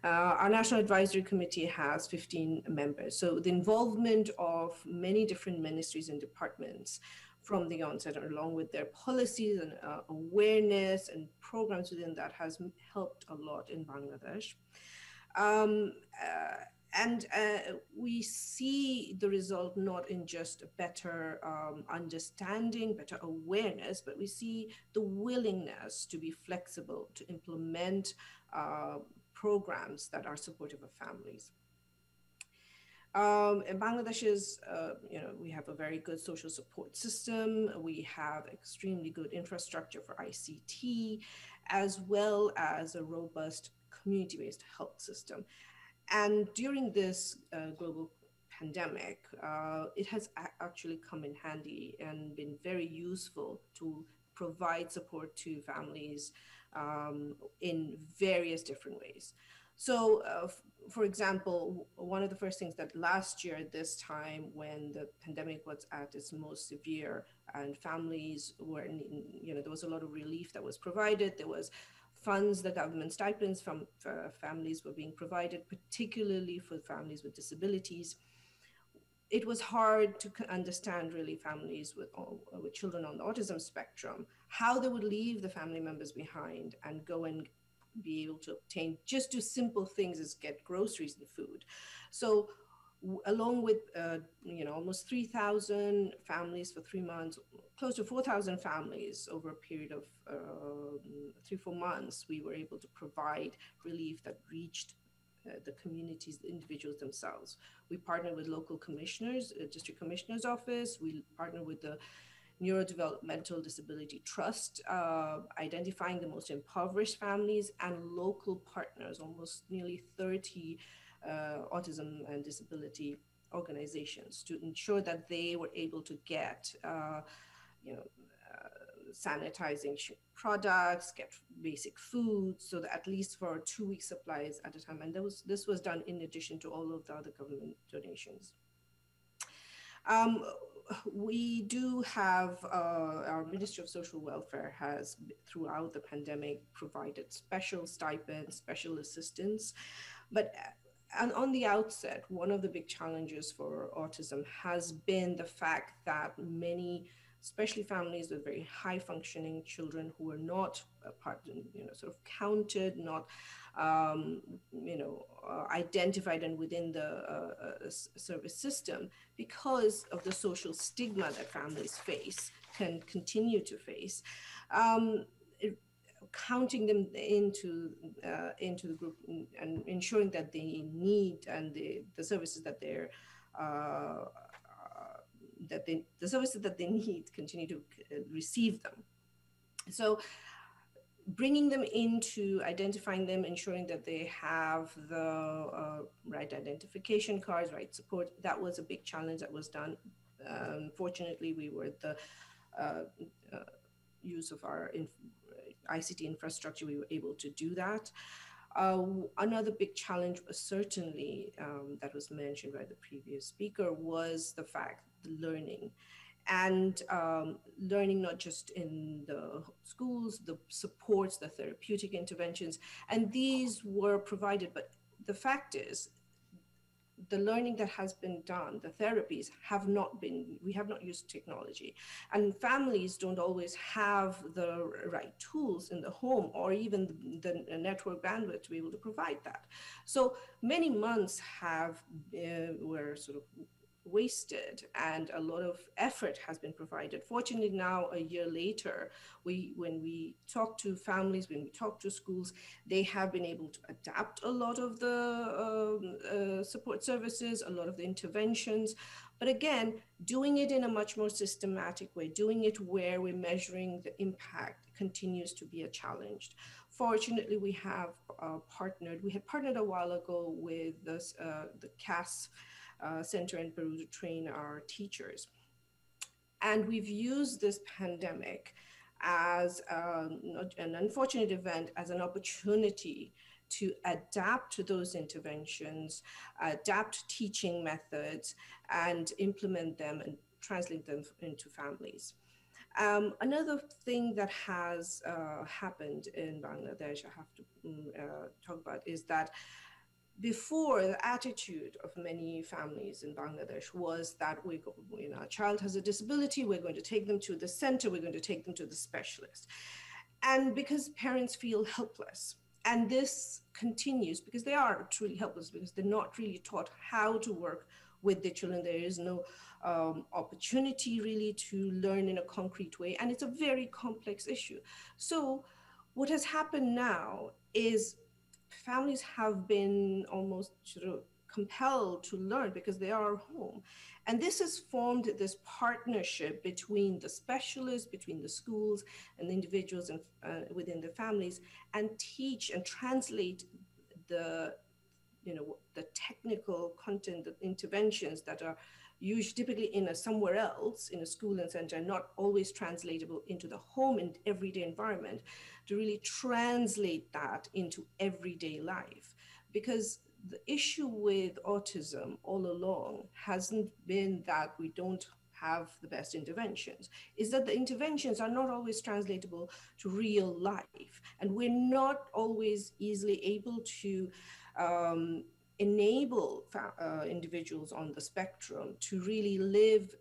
Our National Advisory Committee has 15 members. So the involvement of many different ministries and departments from the onset, along with their policies and awareness and programs within that, has helped a lot in Bangladesh. And we see the result not in just better understanding, better awareness, but we see the willingness to be flexible, to implement programs that are supportive of families. In Bangladesh is, we have a very good social support system. We have extremely good infrastructure for ICT, as well as a robust community-based health system. And during this global pandemic, it has actually come in handy and been very useful to provide support to families in various different ways. So, for example, one of the first things that last year at this time, when the pandemic was at its most severe and families were, there was a lot of relief that was provided. There was funds, the government stipends from families were being provided, particularly for families with disabilities. It was hard to understand really families with children on the autism spectrum, how they would leave the family members behind and go and be able to obtain, just do simple things as get groceries and food. So along with, almost 3,000 families for 3 months, close to 4,000 families over a period of 3-4 months, we were able to provide relief that reached the communities, the individuals themselves. We partnered with local commissioners, district commissioner's office. We partnered with the Neurodevelopmental Disability Trust, identifying the most impoverished families, and local partners, almost nearly 30 autism and disability organizations, to ensure that they were able to get, sanitizing products, get basic food, so that at least for 2-week supplies at a time. And this was done in addition to all of the other government donations. We do have, our Ministry of Social Welfare has, throughout the pandemic, provided special stipends, special assistance. But on the outset, one of the big challenges for autism has been the fact that many, especially families with very high functioning children who are not part, sort of counted, not identified and within the service system because of the social stigma that families face, can continue to face. Counting them into the group and ensuring that they need and the services that they're the services that they need continue to receive them. So bringing them into identifying them, ensuring that they have the right identification cards, right support, that was a big challenge that was done. Unfortunately, we were the use of our ICT infrastructure, we were able to do that. Another big challenge was certainly that was mentioned by the previous speaker was the fact, the learning. And learning not just in the schools, the supports, the therapeutic interventions, and these were provided, but the fact is, the learning that has been done, the therapies have not been, we have not used technology. And families don't always have the right tools in the home or even the network bandwidth to be able to provide that. So many months were sort of wasted and a lot of effort has been provided. Fortunately now, a year later, when we talk to families, when we talk to schools, they have been able to adapt a lot of the support services, a lot of the interventions. But again, doing it in a much more systematic way, doing it where we're measuring the impact continues to be a challenge. Fortunately, we have we had partnered a while ago with the CAS Center in Peru to train our teachers. And we've used this pandemic as an unfortunate event as an opportunity to adapt to those interventions, adapt teaching methods, and implement them and translate them into families. Another thing that has happened in Bangladesh, I have to talk about, is that before, the attitude of many families in Bangladesh was that a child has a disability, we're going to take them to the center, we're going to take them to the specialist. And because parents feel helpless, and this continues because they are truly helpless, because they're not really taught how to work with the children. There is no opportunity really to learn in a concrete way, and it's a very complex issue. So what has happened now is families have been almost sort of compelled to learn because they are home. And this has formed this partnership between the specialists, between the schools and the individuals and within the families, and teach and translate the technical content, the interventions that are usually typically in somewhere else, in a school and center, not always translatable into the home and everyday environment, to really translate that into everyday life. Because the issue with autism all along hasn't been that we don't have the best interventions, is that the interventions are not always translatable to real life. And we're not always easily able to enable individuals on the spectrum to really live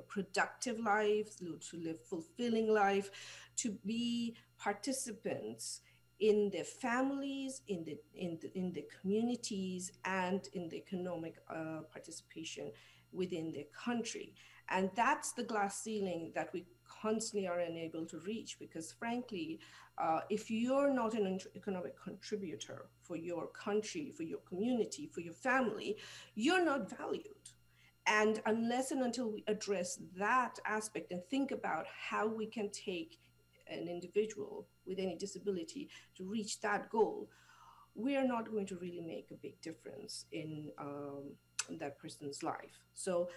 productive lives, to live fulfilling life, to be participants in their families, in the communities, and in the economic participation within their country. And that's the glass ceiling that we constantly are unable to reach, because frankly, if you're not an economic contributor for your country, for your community, for your family, you're not valued. And unless and until we address that aspect and think about how we can take an individual with any disability to reach that goal, we are not going to really make a big difference in that person's life. So,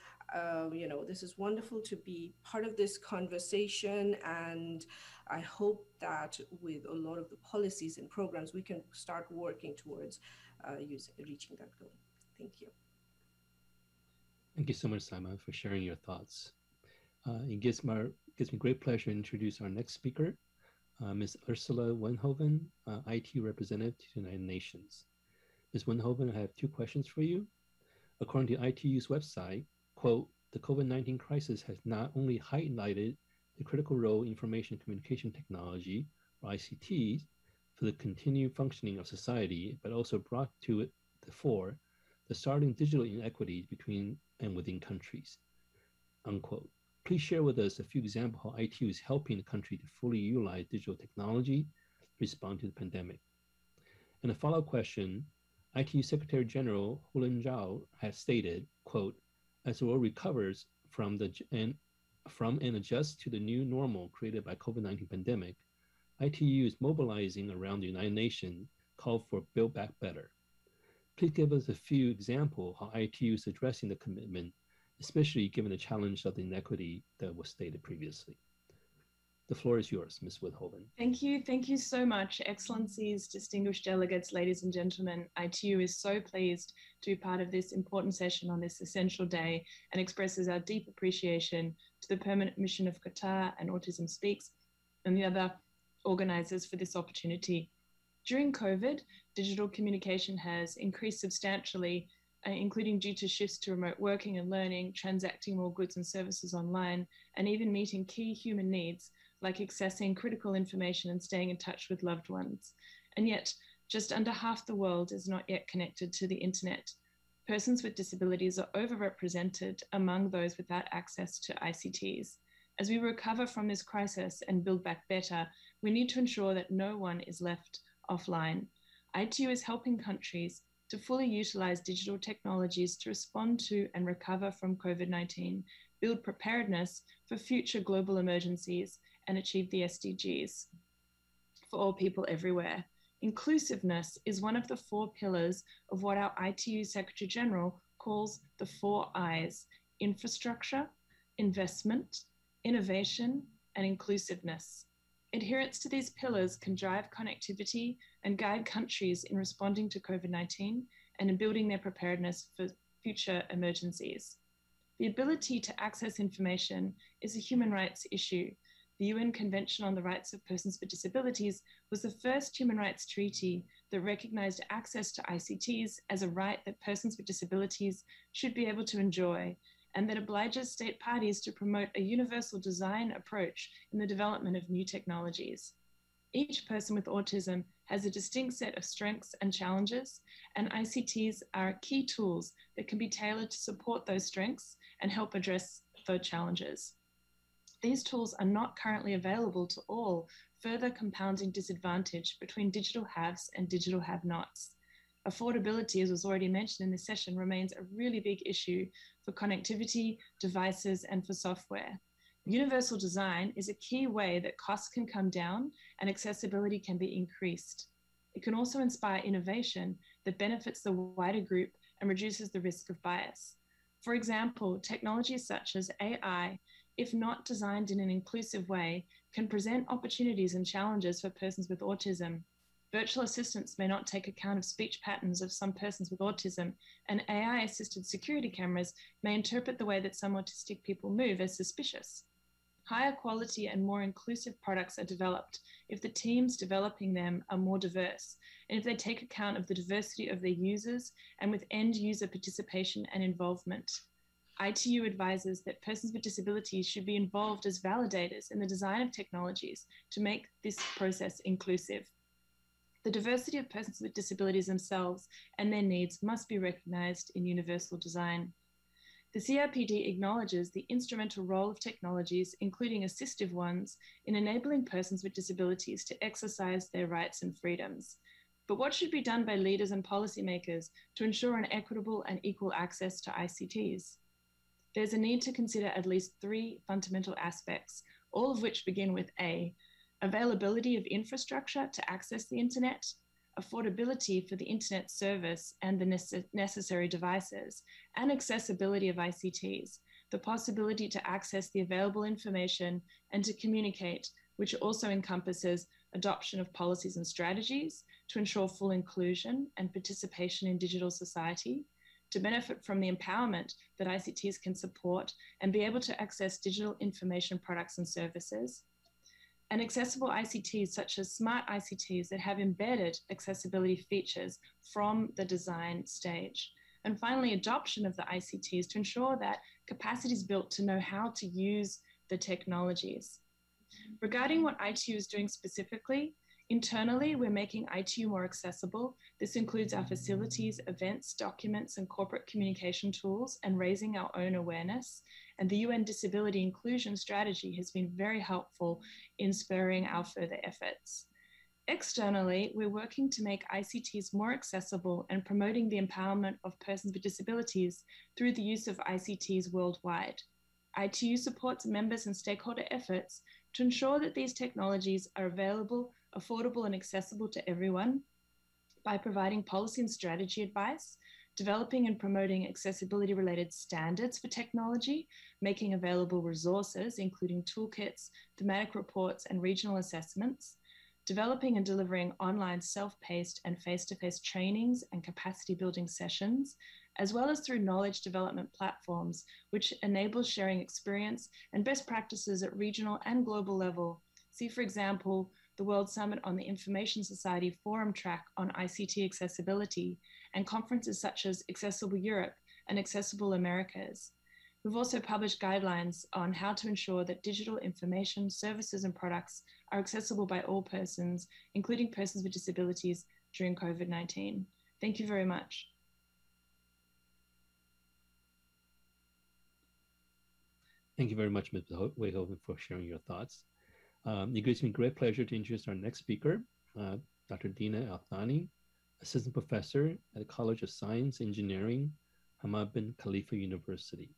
this is wonderful to be part of this conversation, and I hope that with a lot of the policies and programs, we can start working towards reaching that goal. Thank you. Thank you so much, Simon, for sharing your thoughts. It gives me great pleasure to introduce our next speaker, Ms. Ursula Weinhoeven, IT representative to the United Nations. Ms. Weinhoeven, I have 2 questions for you. According to ITU's website, quote, the COVID-19 crisis has not only highlighted the critical role information communication technology, or ICTs, for the continued functioning of society, but also brought to the fore the startling digital inequities between and within countries, unquote. Please share with us a few examples how ITU is helping the country to fully utilize digital technology to respond to the pandemic. And a follow-up question, ITU Secretary General Hulun Zhao has stated, quote, as the world recovers from and adjusts to the new normal created by COVID-19 pandemic, ITU is mobilizing around the United Nations call for Build Back Better. Please give us a few examples how ITU is addressing the commitment, especially given the challenge of the inequity that was stated previously. The floor is yours, Ms. Weinhoeven. Thank you. Thank you so much, Excellencies, distinguished delegates, ladies and gentlemen. ITU is so pleased to be part of this important session on this essential day and expresses our deep appreciation to the Permanent Mission of Qatar and Autism Speaks and the other organizers for this opportunity. During COVID, digital communication has increased substantially, including due to shifts to remote working and learning, transacting more goods and services online, and even meeting key human needs like accessing critical information and staying in touch with loved ones. And yet, just under half the world is not yet connected to the internet. Persons with disabilities are overrepresented among those without access to ICTs. As we recover from this crisis and build back better, we need to ensure that no one is left offline. ITU is helping countries to fully utilize digital technologies to respond to and recover from COVID-19, build preparedness for future global emergencies, and achieve the SDGs for all people everywhere. Inclusiveness is one of the 4 pillars of what our ITU Secretary General calls the 4 I's: infrastructure, investment, innovation, and inclusiveness. Adherence to these pillars can drive connectivity and guide countries in responding to COVID-19 and in building their preparedness for future emergencies. The ability to access information is a human rights issue. The UN Convention on the Rights of Persons with Disabilities was the first human rights treaty that recognized access to ICTs as a right that persons with disabilities should be able to enjoy, and that obliges state parties to promote a universal design approach in the development of new technologies. Each person with autism has a distinct set of strengths and challenges, and ICTs are key tools that can be tailored to support those strengths and help address those challenges. These tools are not currently available to all, further compounding disadvantage between digital haves and digital have-nots. Affordability, as was already mentioned in this session, remains a really big issue for connectivity, devices, and for software. Universal design is a key way that costs can come down and accessibility can be increased. It can also inspire innovation that benefits the wider group and reduces the risk of bias. For example, technologies such as AI, if not designed in an inclusive way, can present opportunities and challenges for persons with autism. Virtual assistants may not take account of speech patterns of some persons with autism, and AI-assisted security cameras may interpret the way that some autistic people move as suspicious. Higher quality and more inclusive products are developed if the teams developing them are more diverse, and if they take account of the diversity of their users and with end user participation and involvement. ITU advises that persons with disabilities should be involved as validators in the design of technologies to make this process inclusive. The diversity of persons with disabilities themselves and their needs must be recognized in universal design. The CRPD acknowledges the instrumental role of technologies, including assistive ones, in enabling persons with disabilities to exercise their rights and freedoms. But what should be done by leaders and policymakers to ensure an equitable and equal access to ICTs? There's a need to consider at least 3 fundamental aspects, all of which begin with A: availability of infrastructure to access the internet, affordability for the internet service and the necessary devices, and accessibility of ICTs, the possibility to access the available information and to communicate, which also encompasses adoption of policies and strategies to ensure full inclusion and participation in digital society, to benefit from the empowerment that ICTs can support and be able to access digital information products and services, and accessible ICTs such as smart ICTs that have embedded accessibility features from the design stage. And finally, adoption of the ICTs to ensure that capacity is built to know how to use the technologies. Regarding what ITU is doing specifically, Internally, we're making ITU more accessible. This includes our facilities, events, documents, and corporate communication tools, and raising our own awareness. And the UN Disability Inclusion Strategy has been very helpful in spurring our further efforts. Externally, we're working to make ICTs more accessible and promoting the empowerment of persons with disabilities through the use of ICTs worldwide. ITU supports members and stakeholder efforts to ensure that these technologies are available, affordable, and accessible to everyone by providing policy and strategy advice, developing and promoting accessibility-related standards for technology, making available resources, including toolkits, thematic reports, and regional assessments, developing and delivering online self-paced and face-to-face trainings and capacity building sessions, as well as through knowledge development platforms, which enable sharing experience and best practices at regional and global level. See, for example, the World Summit on the Information Society Forum Track on ICT accessibility, and conferences such as Accessible Europe and Accessible Americas. We've also published guidelines on how to ensure that digital information, services, and products are accessible by all persons, including persons with disabilities during COVID-19. Thank you very much. Thank you very much, Ms. Weinhoeven, for sharing your thoughts. It gives me great pleasure to introduce our next speaker, Dr. Dina Al-Thani, Assistant Professor at the College of Science Engineering, Hamad bin Khalifa University.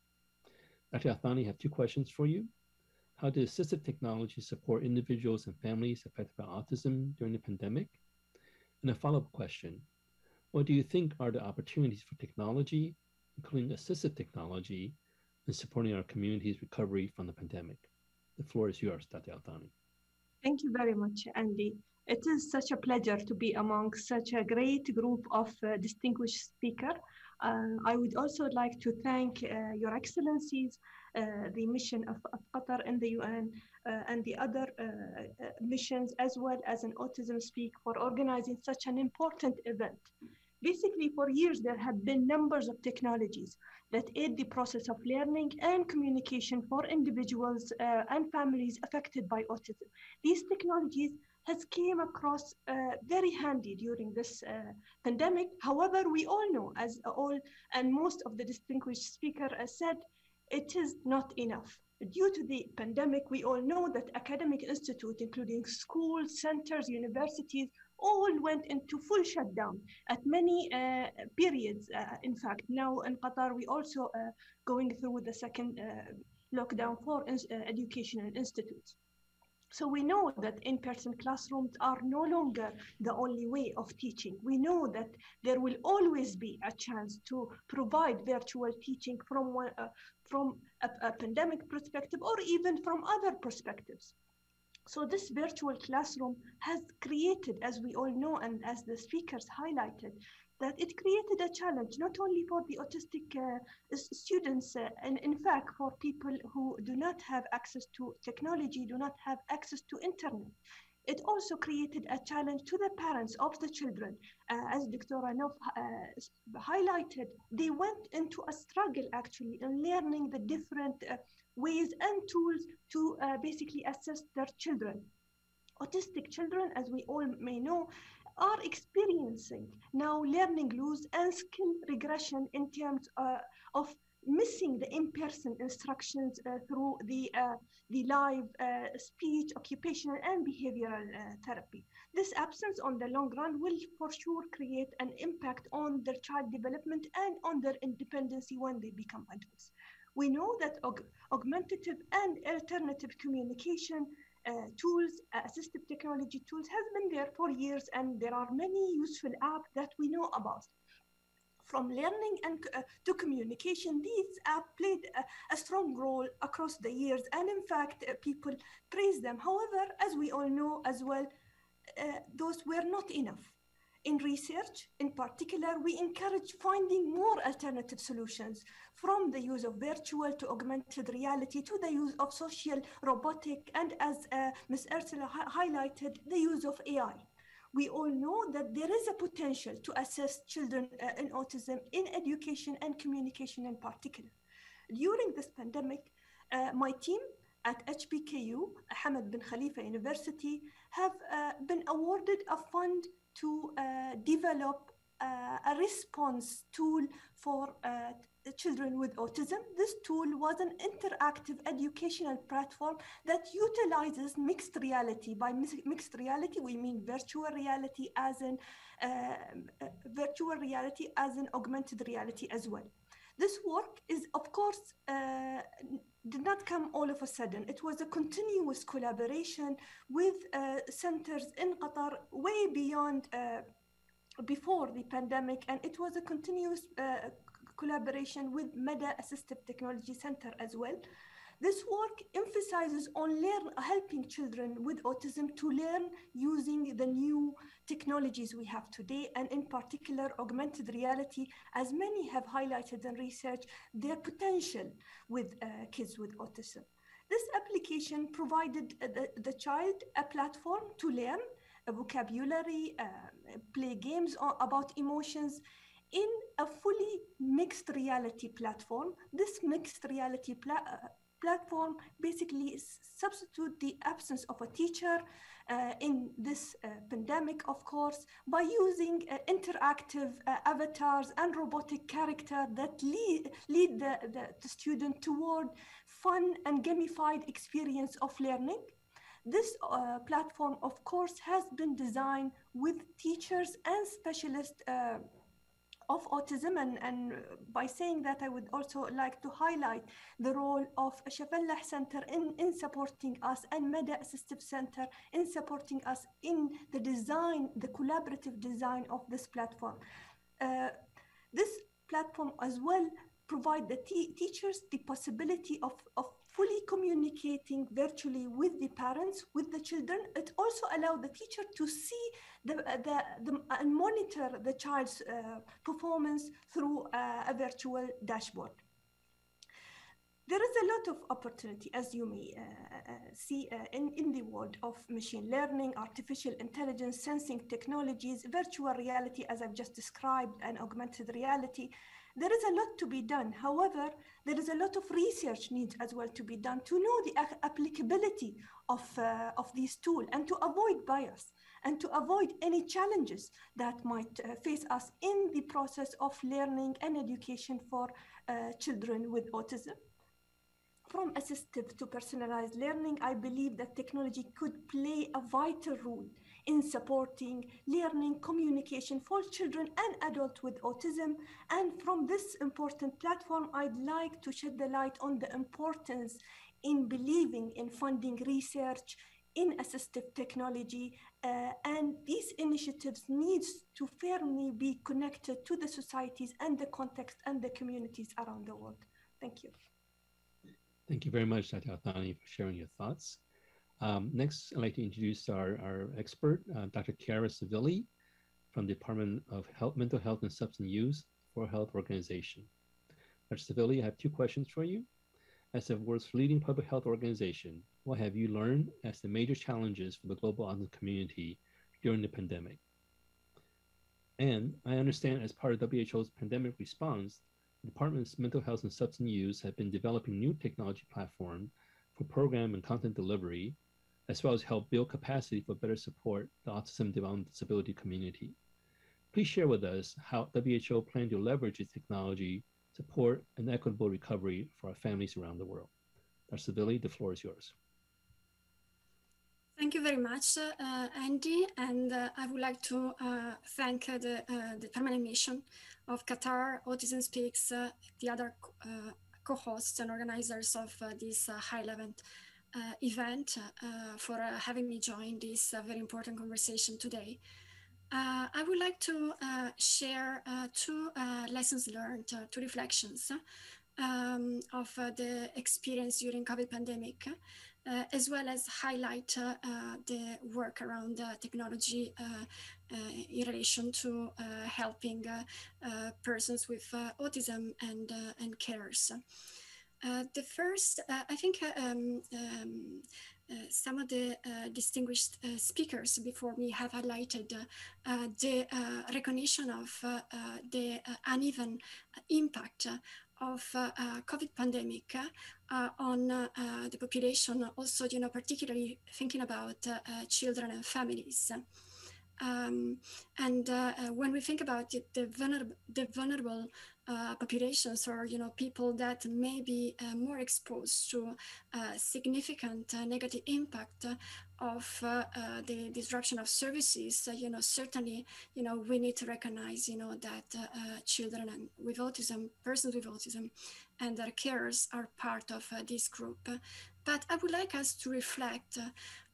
Dr. Al-Thani, I have two questions for you. How did assistive technology support individuals and families affected by autism during the pandemic? And a follow-up question, what do you think are the opportunities for technology, including assistive technology, in supporting our community's recovery from the pandemic? The floor is yours, Dr. Al-Thani. Thank you very much, Andy. It is such a pleasure to be among such a great group of distinguished speakers. I would also like to thank Your Excellencies, the mission of Qatar and the UN, and the other missions, as well as an Autism Speak, for organizing such an important event. Basically, for years, there have been numbers of technologies that aid the process of learning and communication for individuals and families affected by autism. These technologies has came across very handy during this pandemic. However, we all know, as all and most of the distinguished speakers said, it is not enough. Due to the pandemic, we all know that academic institutes, including schools, centers, universities, all went into full shutdown at many periods. In fact, now in Qatar, we also going through the second lockdown for educational institutes. So we know that in-person classrooms are no longer the only way of teaching. We know that there will always be a chance to provide virtual teaching from a pandemic perspective or even from other perspectives. So this virtual classroom has created, as we all know, and as the speakers highlighted, that it created a challenge, not only for the autistic students, and in fact, for people who do not have access to technology, do not have access to internet. It also created a challenge to the parents of the children. As Dr. Anouf highlighted, they went into a struggle actually in learning the different ways and tools to basically assist their children. Autistic children, as we all may know, are experiencing now learning loss and skill regression in terms of missing the in-person instructions through the live speech, occupational, and behavioral therapy. This absence on the long run will for sure create an impact on their child development and on their independency when they become adults. We know that augmentative and alternative communication tools, assistive technology tools has been there for years, and there are many useful apps that we know about. From learning and to communication, these apps played a strong role across the years, and in fact, people praise them. However, as we all know as well, those were not enough. In research, in particular, we encourage finding more alternative solutions, from the use of virtual to augmented reality to the use of social robotic, and as Ms. Ursula highlighted, the use of AI. We all know that there is a potential to assist children in autism in education and communication in particular. During this pandemic, my team at HBKU, Hamad bin Khalifa University, have been awarded a fund to develop a response tool for children with autism. This tool was an interactive educational platform that utilizes mixed reality. By mixed reality, we mean virtual reality as in augmented reality as well. This work is, of course, did not come all of a sudden. It was a continuous collaboration with centers in Qatar way beyond before the pandemic, and it was a continuous collaboration with Meda Assistive Technology Center as well. This work emphasizes on helping children with autism to learn using the new technologies we have today, and in particular augmented reality, as many have highlighted in research, their potential with kids with autism. This application provided the child a platform to learn a vocabulary, play games about emotions in a fully mixed reality platform. This mixed reality platform basically substitute the absence of a teacher in this pandemic, of course, by using interactive avatars and robotic character that lead the student toward fun and gamified experience of learning. This platform, of course, has been designed with teachers and specialists of autism, and by saying that, I would also like to highlight the role of Shafallah Center in supporting us, and Meda Assistive Center in supporting us in the design, the collaborative design of this platform. This platform as well provide the teachers the possibility of fully communicating virtually with the parents, with the children. It also allowed the teacher to see and monitor the child's performance through a virtual dashboard. There is a lot of opportunity, as you may see in the world of machine learning, artificial intelligence, sensing technologies, virtual reality, as I've just described, and augmented reality. There is a lot to be done. However, there is a lot of research needs as well to be done to know the applicability of these tools, and to avoid bias, and to avoid any challenges that might face us in the process of learning and education for children with autism. From assistive to personalized learning, I believe that technology could play a vital role in supporting learning communication for children and adults with autism. And from this important platform, I'd like to shed the light on the importance in believing in funding research in assistive technology, and these initiatives needs to firmly be connected to the societies and the context and the communities around the world. Thank you. Thank you very much, Dr. Al-Thani, for sharing your thoughts. Next, I'd like to introduce our expert, Dr. Chiara Civilli from the Department of Mental Health and Substance Use for Health Organization. Dr. Civilli, I have two questions for you. As the world's leading public health organization, what have you learned as the major challenges for the global autism community during the pandemic? And I understand as part of WHO's pandemic response, the Department's Mental Health and Substance Use have been developing new technology platforms for program and content delivery, as well as help build capacity for better support the autism development disability community. Please share with us how WHO plans to leverage its technology to support an equitable recovery for our families around the world. Dr. Civilli, the floor is yours. Thank you very much, Andy, and I would like to thank the permanent mission of Qatar, Autism Speaks, the other co-hosts and organizers of this high-level event for having me join this very important conversation today. I would like to share two lessons learned, two reflections of the experience during COVID pandemic, as well as highlight the work around technology in relation to helping persons with autism and carers. The first, I think some of the distinguished speakers before me have highlighted the recognition of the uneven impact of COVID pandemic on the population, also, particularly thinking about children and families. When we think about it, the vulnerable populations, or people that may be more exposed to significant negative impact of the disruption of services, certainly, we need to recognize, that children and with autism, persons with autism, and their carers are part of this group. But I would like us to reflect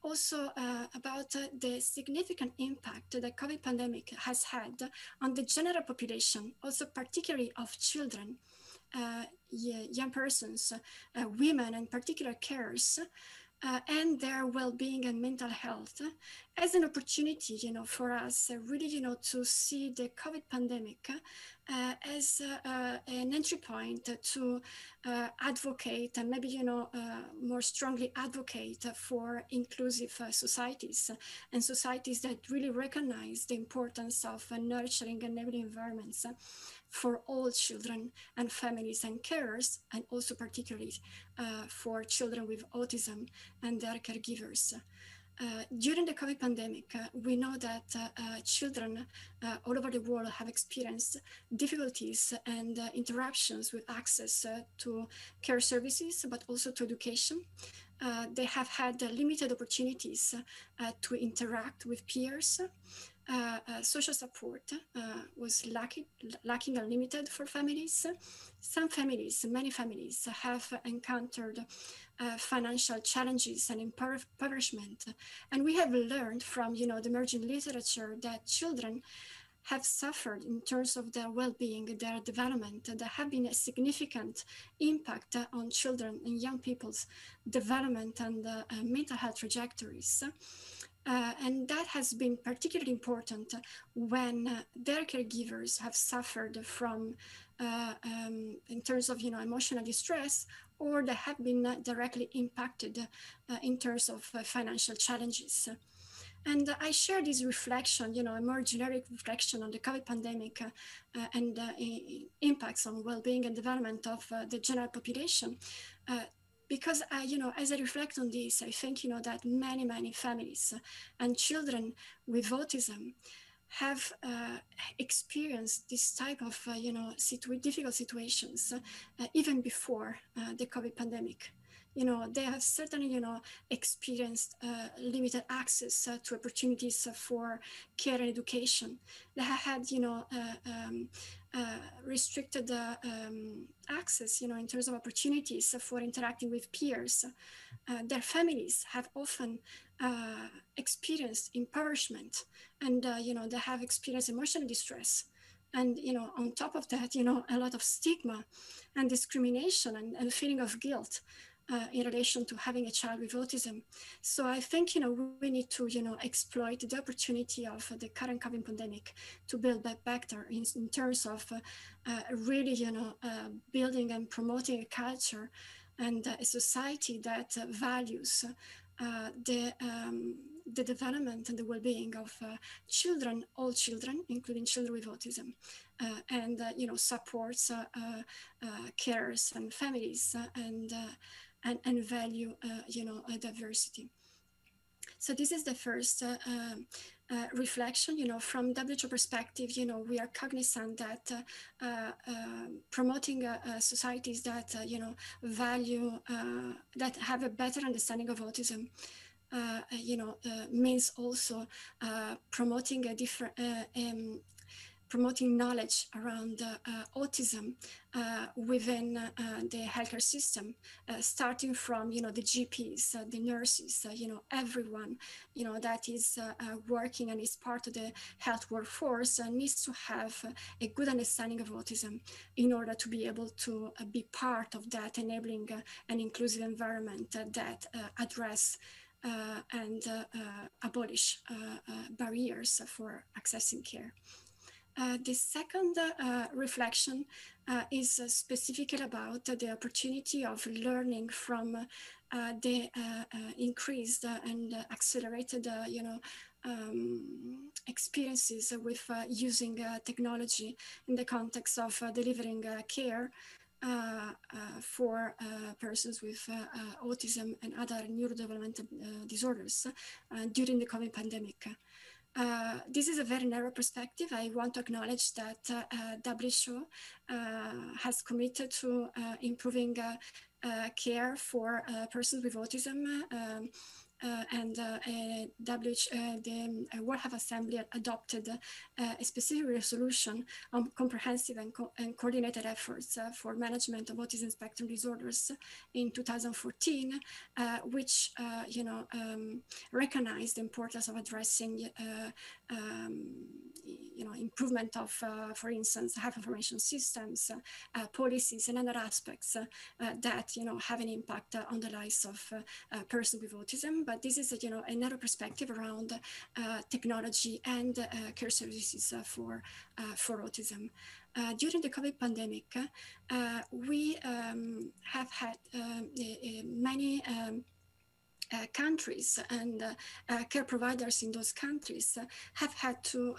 also about the significant impact the COVID pandemic has had on the general population, also particularly of children, young persons, women, and particular carers, and their well-being and mental health as an opportunity, for us really, to see the COVID pandemic as an entry point to advocate and maybe, more strongly advocate for inclusive societies and societies that really recognize the importance of nurturing and enabling environments for all children and families and carers, and also particularly for children with autism and their caregivers. During the COVID pandemic, we know that children all over the world have experienced difficulties and interruptions with access to care services, but also to education. They have had limited opportunities to interact with peers. Social support was lacking and limited for families. Some families, many families, have encountered financial challenges and impoverishment. And we have learned from, the emerging literature that children have suffered in terms of their well-being, their development. There have been a significant impact on children and young people's development and mental health trajectories. And that has been particularly important when their caregivers have suffered from, in terms of, emotional distress, or they have been directly impacted in terms of financial challenges. And I share this reflection, a more generic reflection on the COVID pandemic and impacts on well-being and development of the general population. Because, as I reflect on this, I think, that many, many families and children with autism have experienced this type of, difficult situations even before the COVID pandemic. They have certainly, experienced limited access to opportunities for care and education. They have had, restricted access, in terms of opportunities for interacting with peers. Their families have often experienced impoverishment, and they have experienced emotional distress. And on top of that, a lot of stigma and discrimination and feeling of guilt in relation to having a child with autism. So I think, we need to, exploit the opportunity of the current COVID pandemic to build back better in terms of really, building and promoting a culture and a society that values the development and the well-being of children, all children, including children with autism, and supports carers and families and value diversity. So this is the first reflection. From WHO perspective, we are cognizant that promoting societies that value, that have a better understanding of autism, means also promoting a different promoting knowledge around autism within the healthcare system, starting from the GPs, the nurses, everyone that is working and is part of the health workforce needs to have a good understanding of autism in order to be able to be part of that enabling an inclusive environment that address and abolish barriers for accessing care. The second reflection is specifically about the opportunity of learning from the increased and accelerated, experiences with using technology in the context of delivering care. for persons with autism and other neurodevelopmental disorders during the COVID pandemic. This is a very narrow perspective. I want to acknowledge that WHO has committed to improving care for persons with autism, and the World Health Assembly adopted a specific resolution on comprehensive and coordinated efforts for management of autism spectrum disorders in 2014, which recognized the importance of addressing improvement of, for instance, health information systems, policies, and other aspects that have an impact on the lives of persons with autism. But this is a narrow perspective around technology and care services for autism. During the COVID pandemic, we have had many countries and care providers in those countries have had to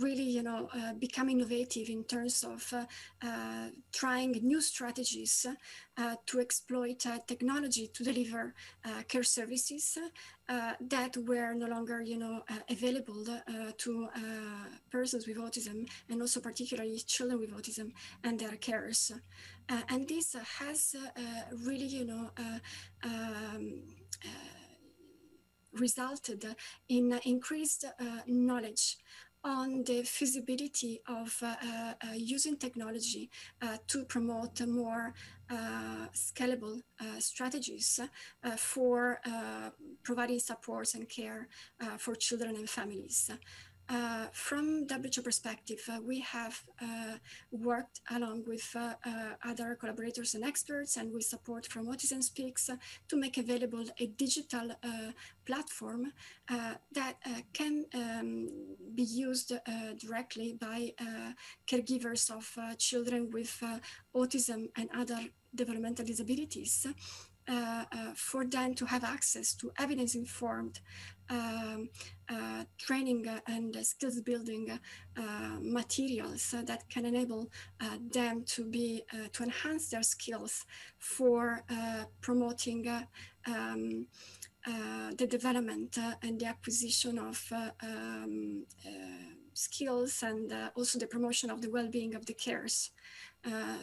really, become innovative in terms of trying new strategies to exploit technology to deliver care services that were no longer, available to persons with autism, and also particularly children with autism and their carers. And this has really, resulted in increased knowledge on the feasibility of using technology to promote more scalable strategies for providing supports and care for children and families. From WHO perspective, we have worked along with other collaborators and experts, and with support from Autism Speaks, to make available a digital platform that can be used directly by caregivers of children with autism and other developmental disabilities, for them to have access to evidence-informed training and skills building materials that can enable them to enhance their skills for promoting the development and the acquisition of skills, and also the promotion of the well-being of the carers.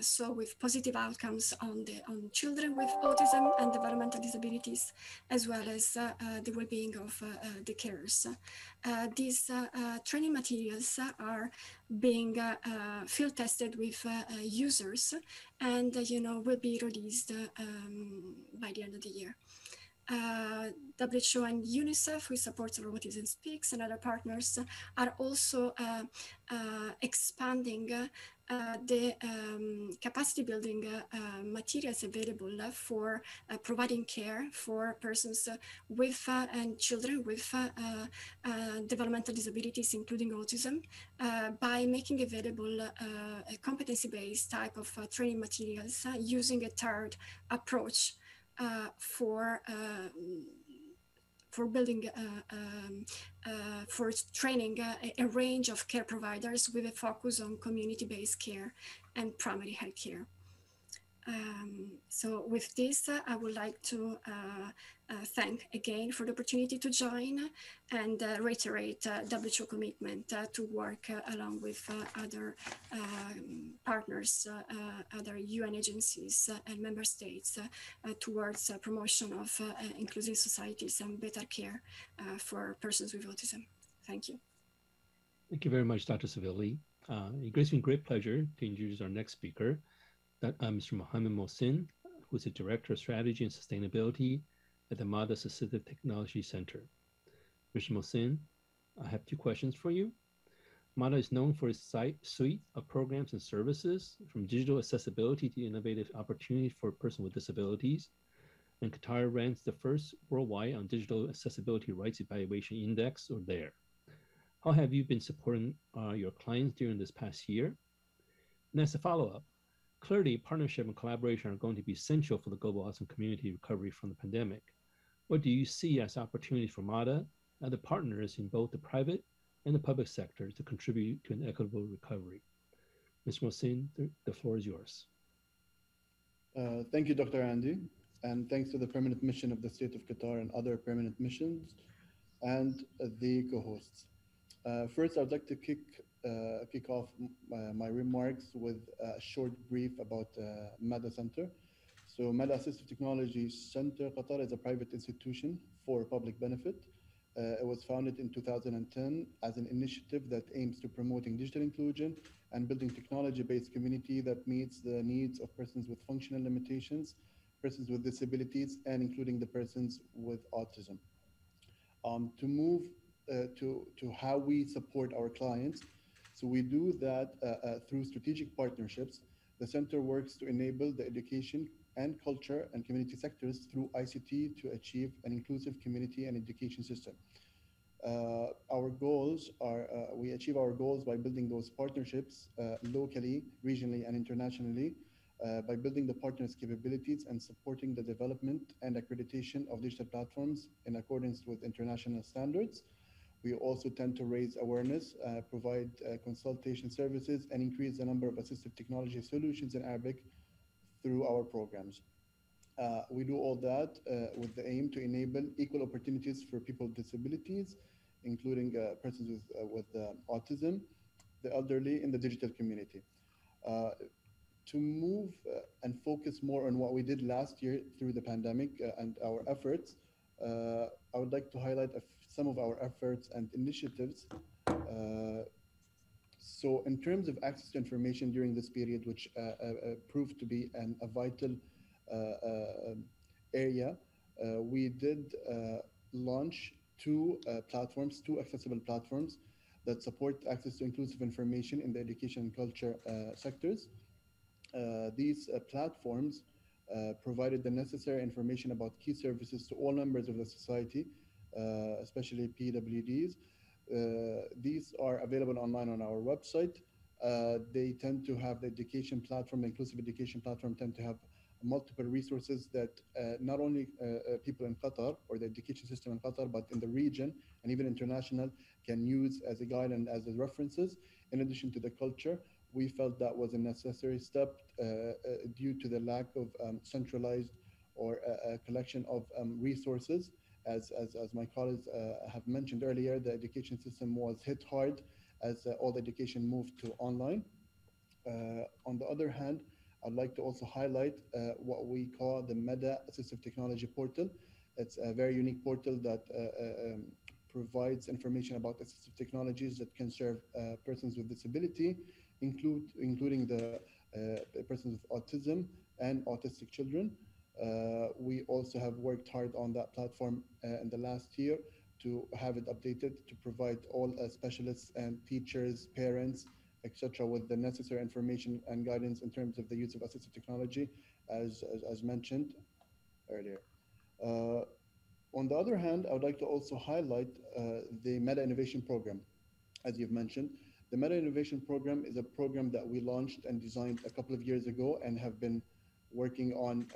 So with positive outcomes on children with autism and developmental disabilities, as well as the well-being of the carers. These training materials are being field tested with users, and will be released by the end of the year. WHO and UNICEF, with support of Autism Speaks and other partners, are also expanding the capacity building materials available for providing care for persons with and children with developmental disabilities, including autism, by making available a competency-based type of training materials using a tiered approach for building, for training a range of care providers with a focus on community-based care and primary health care. So with this, I would like to thank again for the opportunity to join, and reiterate WHO commitment to work along with other partners, other UN agencies and member states towards promotion of inclusive societies and better care for persons with autism. Thank you. Thank you very much, Dr. Savilli. It gives me great pleasure to introduce our next speaker, Mr. Mohammed Mohsin, who is the Director of Strategy and Sustainability at the MADA Assistive Technology Center. Mr. Mohsin, I have two questions for you. MADA is known for its suite of programs and services, from digital accessibility to innovative opportunities for persons with disabilities. And Qatar ranks the first worldwide on Digital Accessibility Rights Evaluation Index, or DARE. How have you been supporting your clients during this past year? And as a follow-up, clearly, partnership and collaboration are going to be essential for the global autism community recovery from the pandemic. What do you see as opportunities for MADA and the partners in both the private and the public sector to contribute to an equitable recovery? Ms. Mohsin, the floor is yours. Thank you, Dr. Andy, and thanks to the permanent mission of the State of Qatar and other permanent missions and the co-hosts. First, I'd like to kick off my remarks with a short brief about MADA Center. So MADA Assistive Technology Center Qatar is a private institution for public benefit. It was founded in 2010 as an initiative that aims to promoting digital inclusion and building technology-based community that meets the needs of persons with functional limitations, persons with disabilities, and including the persons with autism. To move to how we support our clients, so we do that through strategic partnerships. The center works to enable the education and culture and community sectors through ICT to achieve an inclusive community and education system. Our goals are, we achieve our goals by building those partnerships locally, regionally, and internationally, by building the partners' capabilities and supporting the development and accreditation of digital platforms in accordance with international standards. We also tend to raise awareness, provide consultation services, and increase the number of assistive technology solutions in Arabic through our programs. We do all that with the aim to enable equal opportunities for people with disabilities, including persons with autism, the elderly in the digital community. To move and focus more on what we did last year through the pandemic and our efforts, I would like to highlight some of our efforts and initiatives. So in terms of access to information during this period, which proved to be a vital area, we did launch two accessible platforms that support access to inclusive information in the education and culture sectors. These platforms provided the necessary information about key services to all members of the society, especially PWDs. These are available online on our website. They tend to have the education platform, the inclusive education platform, tend to have multiple resources that not only people in Qatar or the education system in Qatar, but in the region and even international can use as a guide and as references. In addition to the culture, we felt that was a necessary step due to the lack of centralized or a collection of resources. As my colleagues have mentioned earlier, the education system was hit hard as all the education moved to online. On the other hand, I'd like to also highlight what we call the MADA Assistive Technology Portal. It's a very unique portal that provides information about assistive technologies that can serve persons with disability, including the persons with autism and autistic children. We also have worked hard on that platform in the last year to have it updated to provide all specialists and teachers, parents, etc., with the necessary information and guidance in terms of the use of assistive technology, as mentioned earlier. On the other hand, I would like to also highlight the Meta Innovation Program, as you've mentioned. The Meta Innovation Program is a program that we launched and designed a couple of years ago and have been working on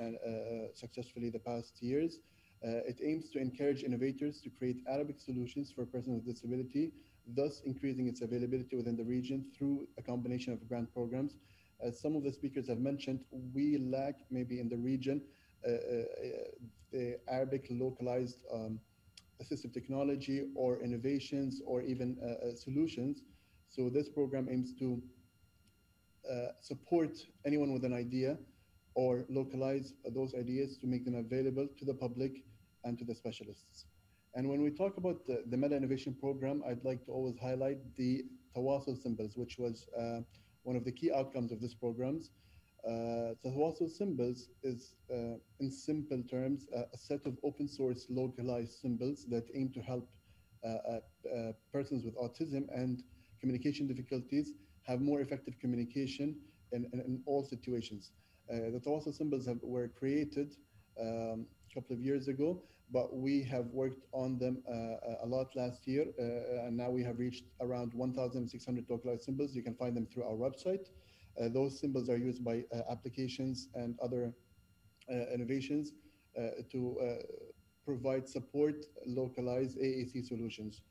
successfully the past years. It aims to encourage innovators to create Arabic solutions for persons with disability, thus increasing its availability within the region through a combination of grant programs. As some of the speakers have mentioned, we lack maybe in the region the Arabic localized assistive technology or innovations or even solutions. So this program aims to support anyone with an idea or localize those ideas to make them available to the public and to the specialists. And when we talk about the Meta Innovation Program, I'd like to always highlight the Tawasul symbols, which was one of the key outcomes of this programs. Tawasul symbols is, in simple terms, a set of open source localized symbols that aim to help persons with autism and communication difficulties have more effective communication in all situations. The Tawasul symbols were created a couple of years ago, but we have worked on them a lot last year, and now we have reached around 1,600 localized symbols. You can find them through our website. Those symbols are used by applications and other innovations to provide support localized AAC solutions.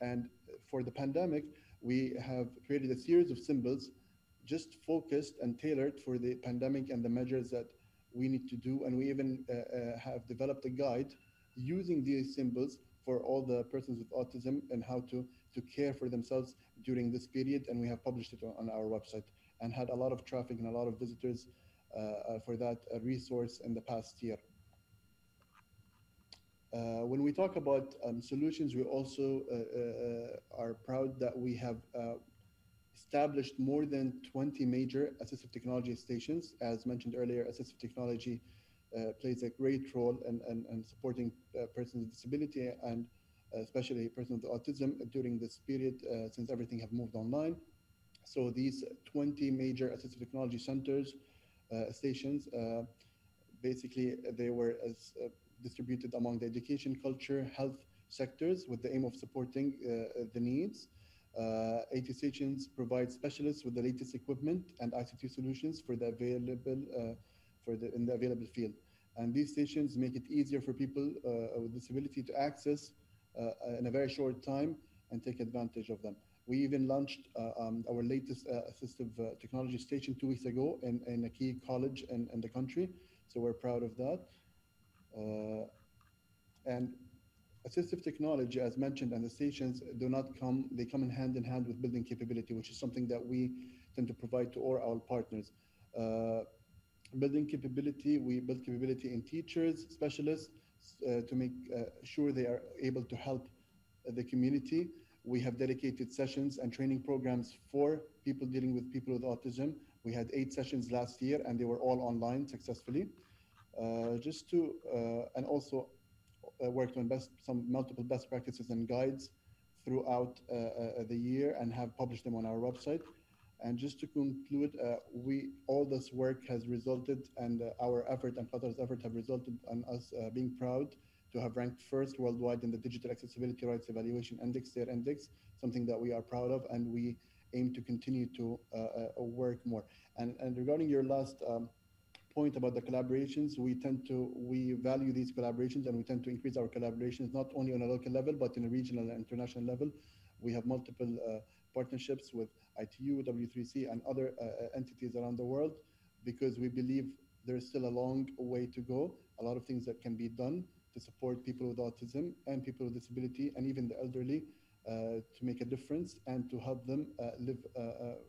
And for the pandemic, we have created a series of symbols just focused and tailored for the pandemic and the measures that we need to do. And we even have developed a guide using these symbols for all the persons with autism and how to care for themselves during this period. And we have published it on our website and had a lot of traffic and a lot of visitors for that resource in the past year. When we talk about solutions, we also are proud that we have established more than 20 major assistive technology stations. As mentioned earlier, assistive technology plays a great role in supporting persons with disability and especially persons with autism during this period since everything have moved online. So these 20 major assistive technology centers, stations, basically they were distributed among the education, culture, health sectors with the aim of supporting the needs. 80 stations provide specialists with the latest equipment and ICT solutions for the available in the available field. And these stations make it easier for people with disability to access in a very short time and take advantage of them. We even launched our latest assistive technology station 2 weeks ago in a key college in the country. So we're proud of that. And assistive technology, as mentioned, and the stations they come in hand with building capability, which is something that we tend to provide to all our partners. Building capability, we build capability in teachers, specialists, to make sure they are able to help the community. We have dedicated sessions and training programs for people dealing with people with autism. We had 8 sessions last year and they were all online successfully. And also worked on multiple best practices and guides throughout the year and have published them on our website. And just to conclude, all this work has resulted, and our effort and Qatar's effort have resulted in us being proud to have ranked first worldwide in the Digital Accessibility Rights Evaluation Index, their index, something that we are proud of, and we aim to continue to work more. And regarding your last point about the collaborations, we value these collaborations, and we tend to increase our collaborations not only on a local level but in a regional and international level. We have multiple partnerships with ITU, W3C, and other entities around the world because we believe there's still a long way to go. A lot of things that can be done to support people with autism and people with disability and even the elderly to make a difference and to help them live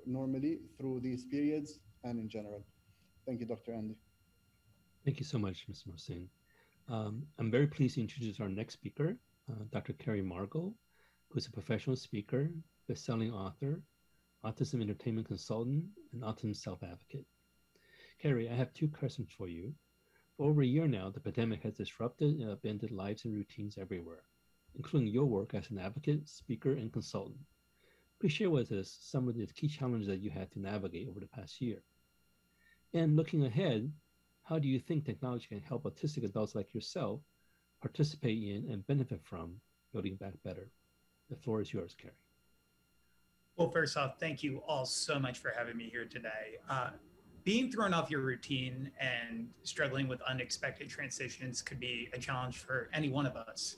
normally through these periods and in general. Thank you, Dr. Andy. Thank you so much, Mr. Mohsin. I'm very pleased to introduce our next speaker, Dr. Carrie Margot, who's a professional speaker, best-selling author, autism entertainment consultant, and autism self-advocate. Carrie, I have 2 questions for you. For over a year now, the pandemic has disrupted and upended lives and routines everywhere, including your work as an advocate, speaker, and consultant. Please share with us some of the key challenges that you had to navigate over the past year. And looking ahead, how do you think technology can help autistic adults like yourself participate in and benefit from building back better? The floor is yours, Carrie. Well, first off, thank you all so much for having me here today. Being thrown off your routine and struggling with unexpected transitions could be a challenge for any one of us.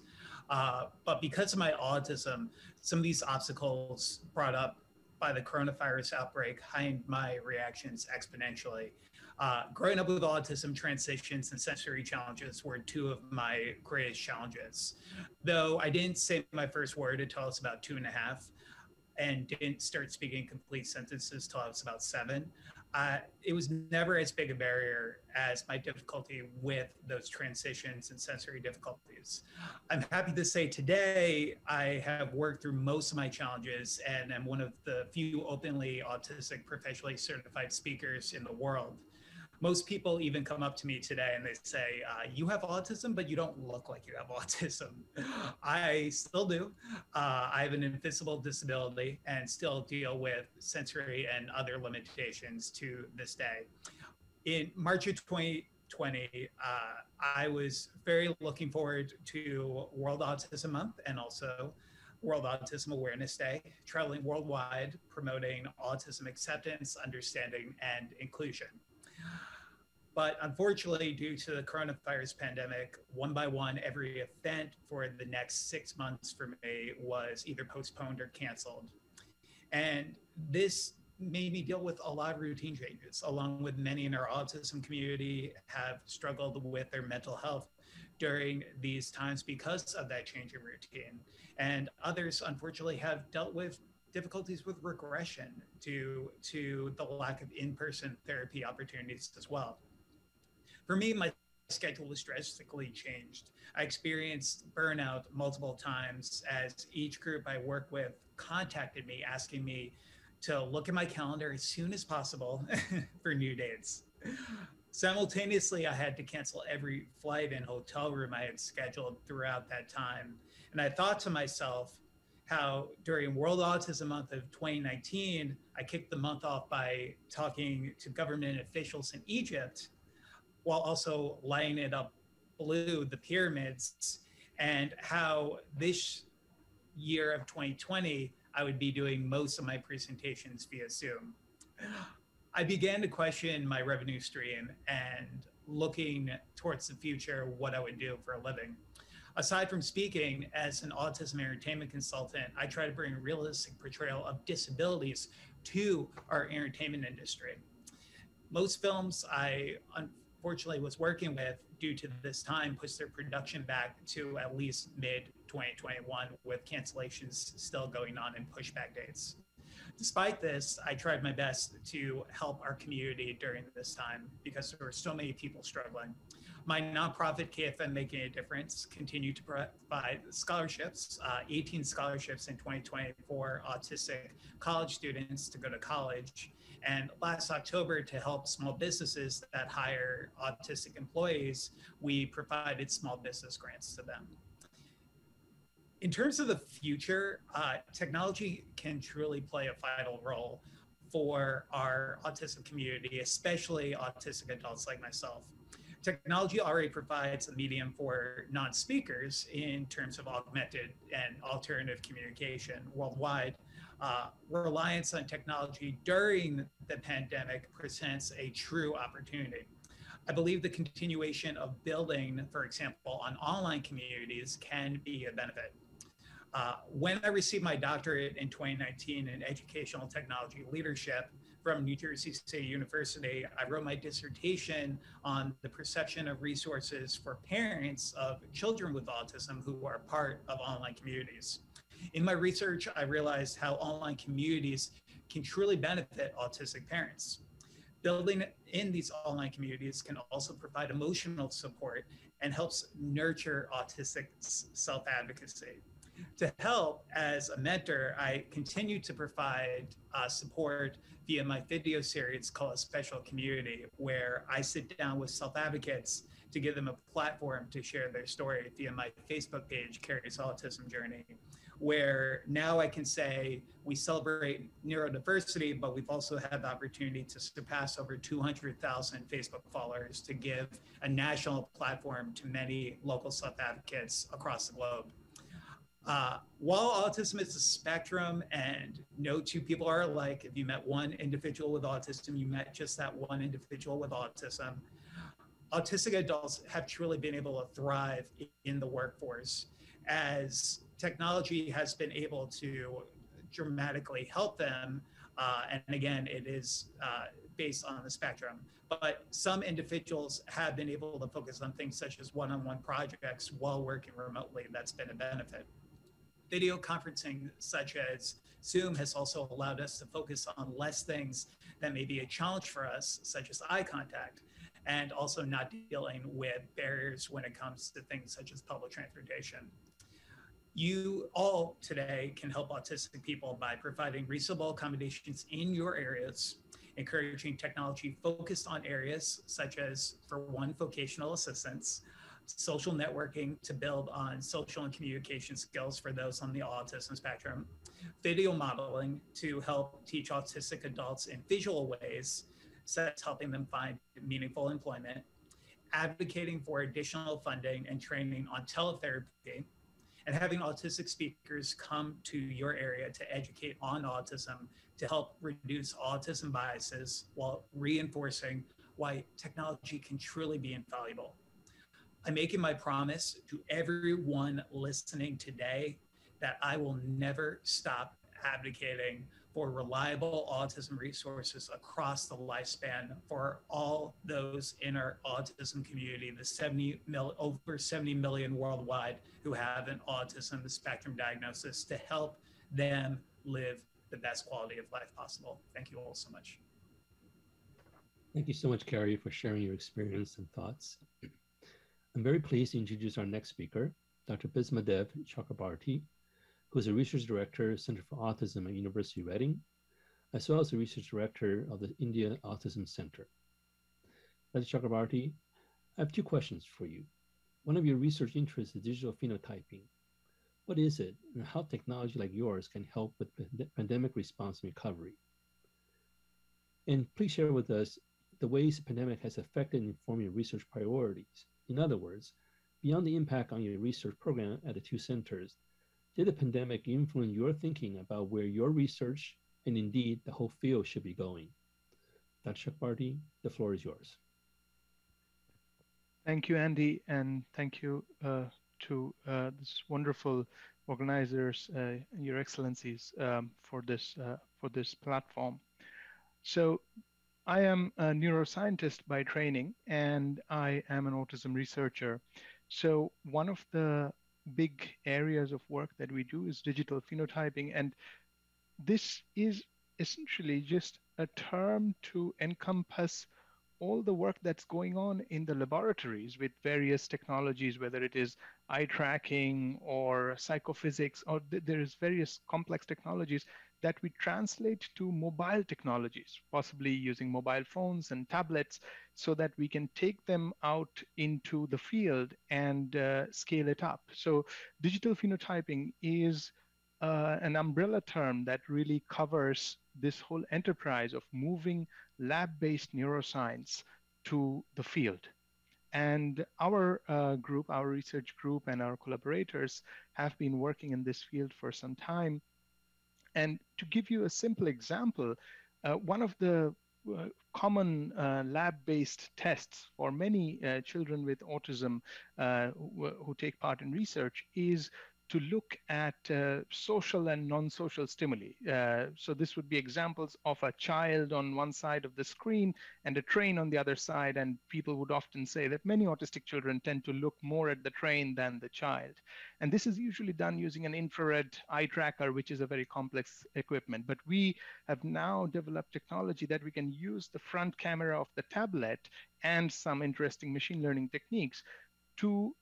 But because of my autism, some of these obstacles brought up by the coronavirus outbreak heightened my reactions exponentially. Growing up with autism, transitions and sensory challenges were 2 of my greatest challenges. Though I didn't say my first word until I was about 2.5 and didn't start speaking complete sentences till I was about 7. It was never as big a barrier as my difficulty with those transitions and sensory difficulties. I'm happy to say today I have worked through most of my challenges and am one of the few openly autistic professionally certified speakers in the world. Most people even come up to me today and they say, you have autism, but you don't look like you have autism. I still do. I have an invisible disability and still deal with sensory and other limitations to this day. In March of 2020, I was very looking forward to World Autism Month and also World Autism Awareness Day, traveling worldwide, promoting autism acceptance, understanding, and inclusion. But unfortunately, due to the coronavirus pandemic, one by one, every event for the next 6 months for me was either postponed or canceled. And this made me deal with a lot of routine changes, along with many in our autism community have struggled with their mental health during these times because of that change in routine. And others, unfortunately, have dealt with difficulties with regression due to the lack of in-person therapy opportunities as well. For me, my schedule was drastically changed. I experienced burnout multiple times as each group I work with contacted me asking me to look at my calendar as soon as possible for new dates. Simultaneously, I had to cancel every flight and hotel room I had scheduled throughout that time. And I thought to myself how during World Autism Month of 2019, I kicked the month off by talking to government officials in Egypt while also lighting it up blue, the pyramids, and how this year of 2020, I would be doing most of my presentations via Zoom. I began to question my revenue stream and looking towards the future, what I would do for a living. Aside from speaking as an autism entertainment consultant, I try to bring a realistic portrayal of disabilities to our entertainment industry. Most films I unfortunately was working with due to this time pushed their production back to at least mid-2021 with cancellations still going on and pushback dates. Despite this, I tried my best to help our community during this time because there were so many people struggling. My nonprofit KFM Making a Difference continued to provide scholarships, 18 scholarships in 2020 for autistic college students to go to college. And last October, to help small businesses that hire autistic employees, we provided small business grants to them. In terms of the future, technology can truly play a vital role for our autistic community, especially autistic adults like myself. Technology already provides a medium for non-speakers in terms of augmented and alternative communication worldwide. Reliance on technology during the pandemic presents a true opportunity. I believe the continuation of building, for example, on online communities can be a benefit. When I received my doctorate in 2019 in educational technology leadership from New Jersey State University, I wrote my dissertation on the perception of resources for parents of children with autism who are part of online communities. In my research, I realized how online communities can truly benefit autistic parents. Building in these online communities can also provide emotional support and helps nurture autistic self-advocacy. To help as a mentor, I continue to provide support via my video series called Special Community, where I sit down with self-advocates to give them a platform to share their story via my Facebook page, Carrie's Autism Journey, where now I can say we celebrate neurodiversity, but we've also had the opportunity to surpass over 200,000 Facebook followers to give a national platform to many local self-advocates across the globe. While autism is a spectrum and no two people are alike, if you met one individual with autism, you met just that one individual with autism. Autistic adults have truly been able to thrive in the workforce as technology has been able to dramatically help them. And again, it is based on the spectrum. But some individuals have been able to focus on things such as one-on-one projects while working remotely. That's been a benefit. Video conferencing such as Zoom has also allowed us to focus on less things that may be a challenge for us, such as eye contact, and also not dealing with barriers when it comes to things such as public transportation. You all today can help autistic people by providing reasonable accommodations in your areas, encouraging technology focused on areas such as, for one, vocational assistance, social networking to build on social and communication skills for those on the autism spectrum, video modeling to help teach autistic adults in visual ways, such as helping them find meaningful employment, advocating for additional funding and training on teletherapy, and having autistic speakers come to your area to educate on autism to help reduce autism biases while reinforcing why technology can truly be invaluable. I'm making my promise to everyone listening today that I will never stop advocating for reliable autism resources across the lifespan for all those in our autism community, the over 70 million worldwide who have an autism spectrum diagnosis, to help them live the best quality of life possible. Thank you all so much. Thank you so much, Carrie, for sharing your experience and thoughts. I'm very pleased to introduce our next speaker, Dr. Bismadev Chakrabarty, who is a research director, Center for Autism at University of Reading, as well as a research director of the India Autism Center. Dr. Chakrabarty, I have two questions for you. One of your research interests is digital phenotyping. What is it, and how technology like yours can help with pandemic response and recovery? And please share with us the ways the pandemic has affected and informed your research priorities. In other words, beyond the impact on your research program at the two centers, did the pandemic influence your thinking about where your research and indeed the whole field should be going? Dr. Chakrabarty, the floor is yours. Thank you, Andy, and thank you to this wonderful organizers, Your Excellencies, for this platform. So I am a neuroscientist by training, and I am an autism researcher. So one of the big areas of work that we do is digital phenotyping, and this is essentially just a term to encompass all the work that's going on in the laboratories with various technologies, whether it is eye tracking or psychophysics, or there's various complex technologies that we translate to mobile technologies, possibly using mobile phones and tablets, so that we can take them out into the field and scale it up. So digital phenotyping is an umbrella term that really covers this whole enterprise of moving lab-based neuroscience to the field. And our group, our research group, and our collaborators have been working in this field for some time. And to give you a simple example, one of the common lab-based tests for many children with autism who take part in research is to look at social and non-social stimuli. So this would be examples of a child on one side of the screen and a train on the other side. And people would often say that many autistic children tend to look more at the train than the child. And this is usually done using an infrared eye tracker, which is a very complex equipment. But we have now developed technology that we can use the front camera of the tablet and some interesting machine learning techniques to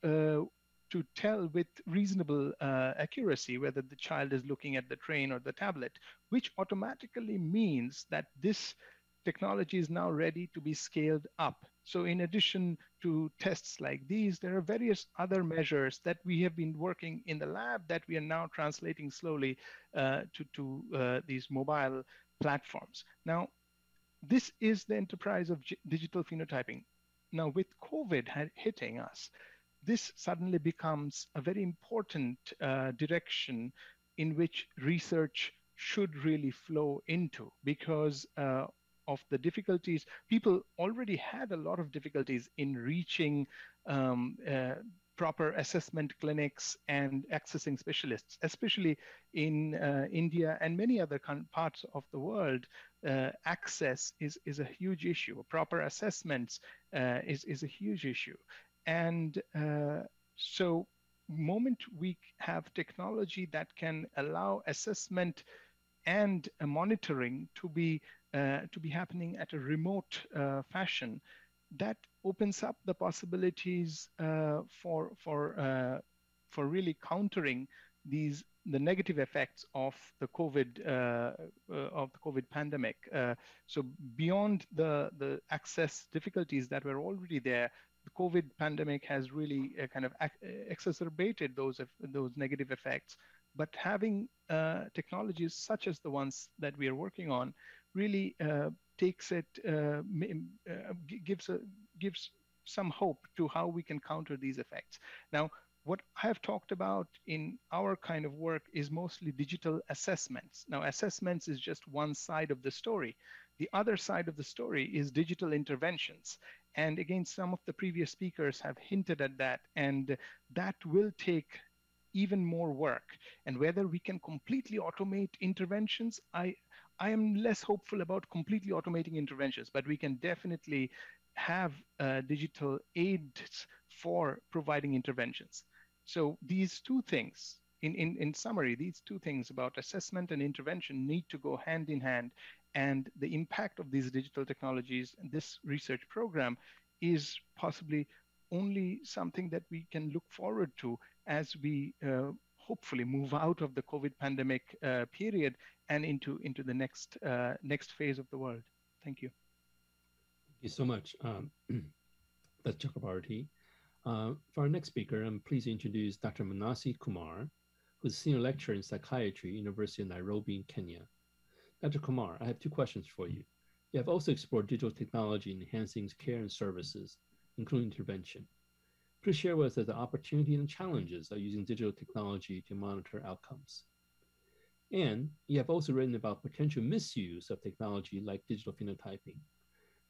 tell with reasonable accuracy whether the child is looking at the train or the tablet, which automatically means that this technology is now ready to be scaled up. So in addition to tests like these, there are various other measures that we have been working in the lab that we are now translating slowly to these mobile platforms. Now, this is the enterprise of digital phenotyping. Now, with COVID hitting us, this suddenly becomes a very important direction in which research should really flow into, because of the difficulties. People already had a lot of difficulties in reaching proper assessment clinics and accessing specialists, especially in India and many other parts of the world. Access is a huge issue. Proper assessments is a huge issue. And so moment we have technology that can allow assessment and monitoring to be happening at a remote fashion, that opens up the possibilities for really countering the negative effects of the COVID pandemic. So beyond the access difficulties that were already there, the COVID pandemic has really kind of exacerbated those negative effects. But having technologies such as the ones that we are working on really takes it, gives some hope to how we can counter these effects. Now, what I have talked about in our kind of work is mostly digital assessments. Now, assessments is just one side of the story. The other side of the story is digital interventions. And again, some of the previous speakers have hinted at that, and that will take even more work. And whether we can completely automate interventions, I am less hopeful about completely automating interventions, but we can definitely have digital aids for providing interventions. So these two things, in summary, these two things about assessment and intervention need to go hand in hand. And the impact of these digital technologies and this research program is possibly only something that we can look forward to as we hopefully move out of the COVID pandemic period and into the next phase of the world. Thank you. Thank you so much, Dr. Chakrabarty. For our next speaker, I'm pleased to introduce Dr. Manasi Kumar, who's a senior lecturer in psychiatry, University of Nairobi in Kenya. Dr. Kumar, I have two questions for you. You have also explored digital technology in enhancing care and services, including intervention. Please share with us the opportunity and challenges of using digital technology to monitor outcomes. And you have also written about potential misuse of technology like digital phenotyping.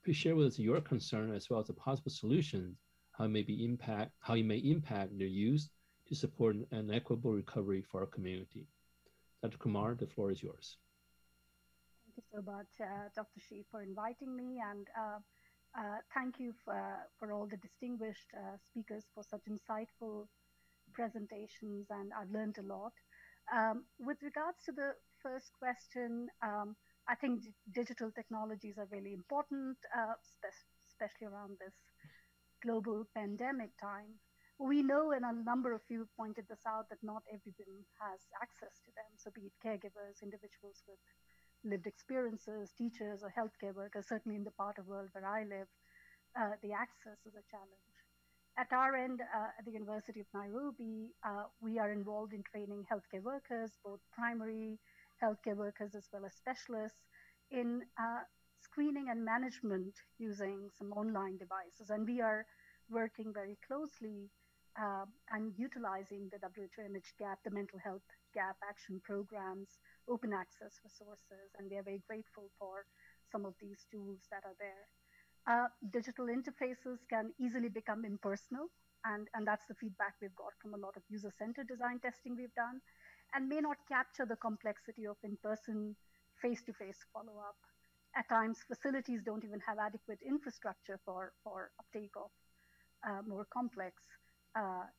Please share with us your concern as well as the possible solutions, how you may impact their use to support an equitable recovery for our community. Dr. Kumar, the floor is yours. Thank you so much, Dr. Shi, for inviting me, and thank you for all the distinguished speakers for such insightful presentations, and I've learned a lot. With regards to the first question, I think digital technologies are really important, especially around this global pandemic time. We know, and a number of you pointed this out, that not everyone has access to them. So be it caregivers, individuals with lived experiences, teachers or healthcare workers, certainly in the part of the world where I live, the access is a challenge. At our end, at the University of Nairobi, we are involved in training healthcare workers, both primary healthcare workers as well as specialists, in screening and management using some online devices. And we are working very closely and utilizing the WHO Image Gap, the mental health gap action programs, open access resources, and we are very grateful for some of these tools that are there. Digital interfaces can easily become impersonal, and that's the feedback we've got from a lot of user-centered design testing we've done, and may not capture the complexity of in-person, face-to-face follow-up. At times, facilities don't even have adequate infrastructure for uptake of more complex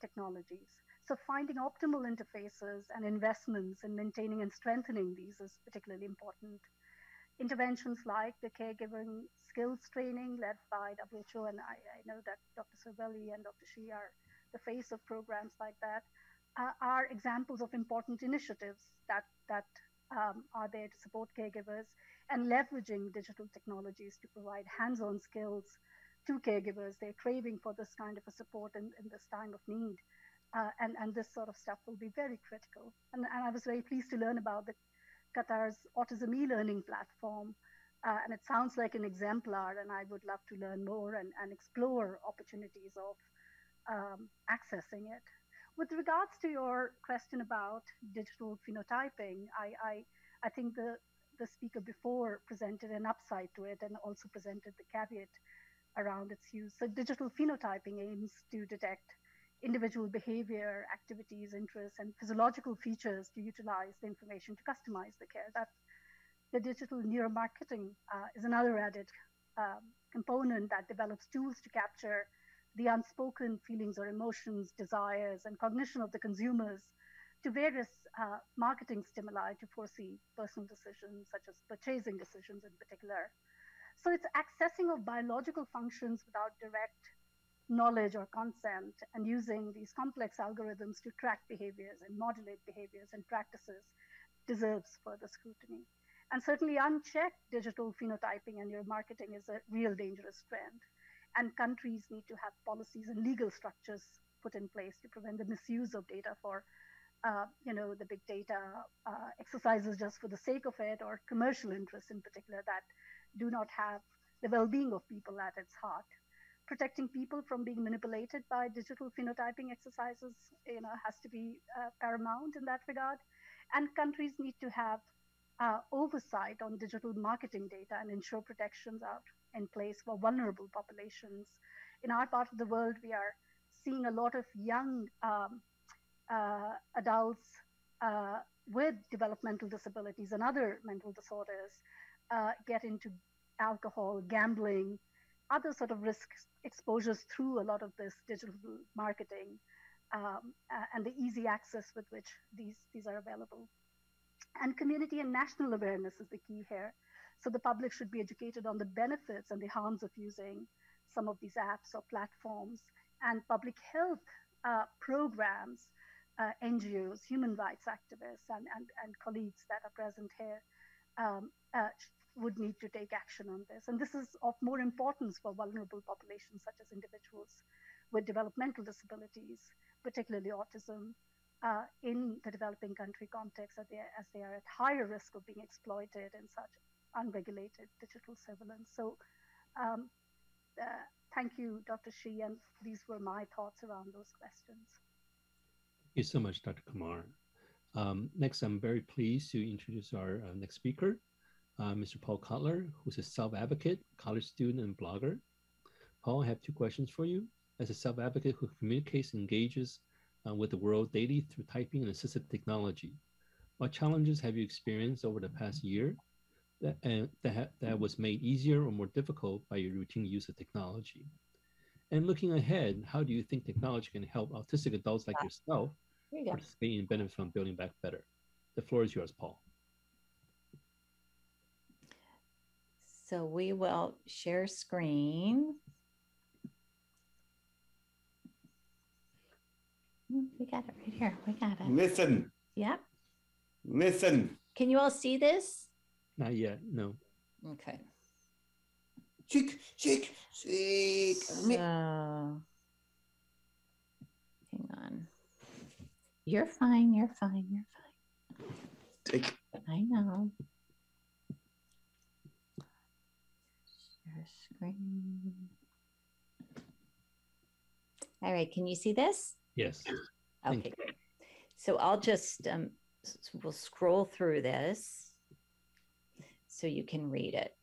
technologies. So finding optimal interfaces and investments in maintaining and strengthening these is particularly important. Interventions like the caregiving skills training led by WHO, and I know that Dr. Cervelli and Dr. Shi are the face of programs like that, are examples of important initiatives that are there to support caregivers, and leveraging digital technologies to provide hands-on skills to caregivers. They're craving for this kind of a support in this time of need. And this sort of stuff will be very critical. And I was very pleased to learn about the Qatar's Autism e-learning platform. And it sounds like an exemplar, and I would love to learn more and explore opportunities of accessing it. With regards to your question about digital phenotyping, I think the speaker before presented an upside to it and also presented the caveat around its use. So digital phenotyping aims to detect individual behavior, activities, interests, and physiological features to utilize the information to customize the care. That the digital neuromarketing is another added component that develops tools to capture the unspoken feelings or emotions, desires, and cognition of the consumers to various marketing stimuli to foresee personal decisions, such as purchasing decisions in particular. So it's accessing of biological functions without direct knowledge or consent, and using these complex algorithms to track behaviors and modulate behaviors and practices deserves further scrutiny. And certainly unchecked digital phenotyping and neuromarketing is a real dangerous trend. And countries need to have policies and legal structures put in place to prevent the misuse of data for, the big data exercises just for the sake of it, or commercial interests in particular that do not have the well-being of people at its heart. Protecting people from being manipulated by digital phenotyping exercises, has to be paramount in that regard. And countries need to have oversight on digital marketing data and ensure protections are in place for vulnerable populations. In our part of the world, we are seeing a lot of young adults with developmental disabilities and other mental disorders get into alcohol, gambling, other sort of risk exposures through a lot of this digital marketing and the easy access with which these are available. And community and national awareness is the key here. So the public should be educated on the benefits and the harms of using some of these apps or platforms, and public health programs, NGOs, human rights activists, and colleagues that are present here would need to take action on this. And this is of more importance for vulnerable populations, such as individuals with developmental disabilities, particularly autism, in the developing country context, as they are at higher risk of being exploited in such unregulated digital surveillance. So thank you, Dr. Shi, and these were my thoughts around those questions. Thank you so much, Dr. Kumar. Next, I'm very pleased to introduce our next speaker, Mr. Paul Cutler, who's a self-advocate, college student, and blogger. Paul, I have two questions for you. As a self-advocate who communicates and engages with the world daily through typing and assistive technology, what challenges have you experienced over the past year that was made easier or more difficult by your routine use of technology? And looking ahead, how do you think technology can help autistic adults like yourself participate and benefit from building back better? The floor is yours, Paul. So we will share screen. We got it right here. We got it. Listen. Yep. Listen. Can you all see this? Not yet, no. Okay. Chick. So, hang on. You're fine. You're fine. You're fine. Take. I know. Share screen. All right. Can you see this? Yes. Okay. So I'll just we'll scroll through this so you can read it.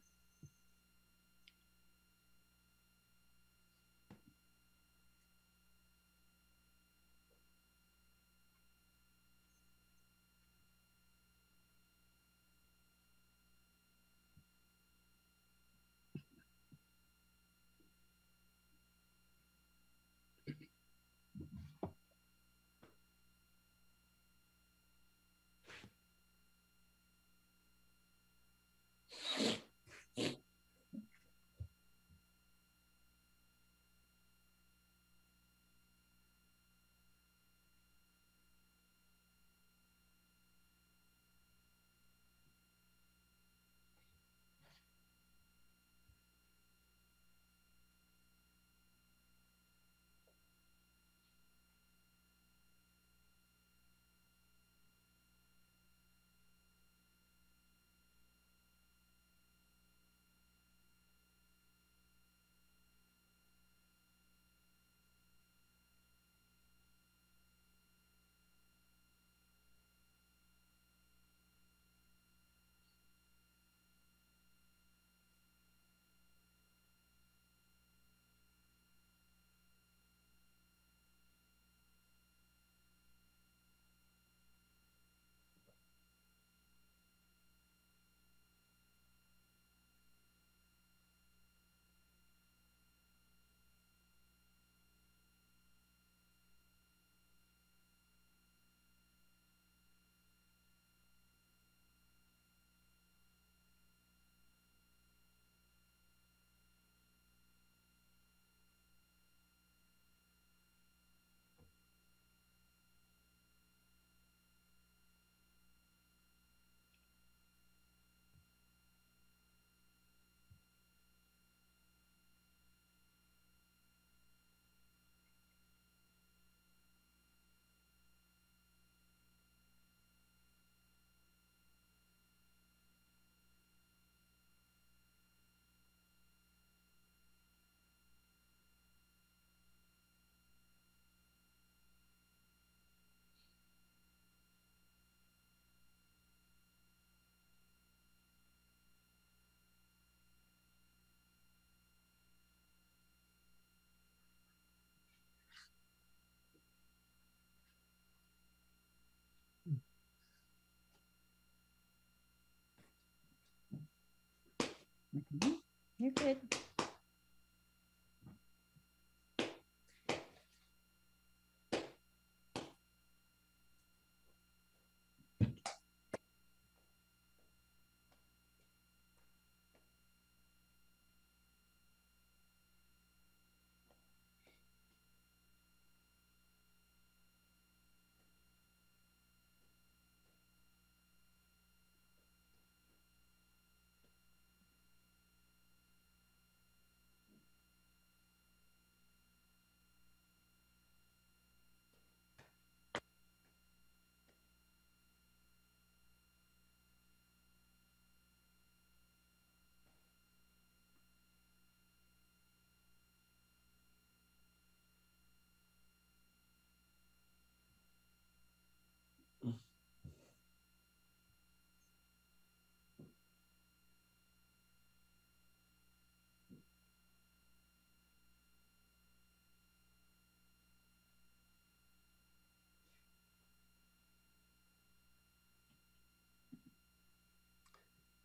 You're good.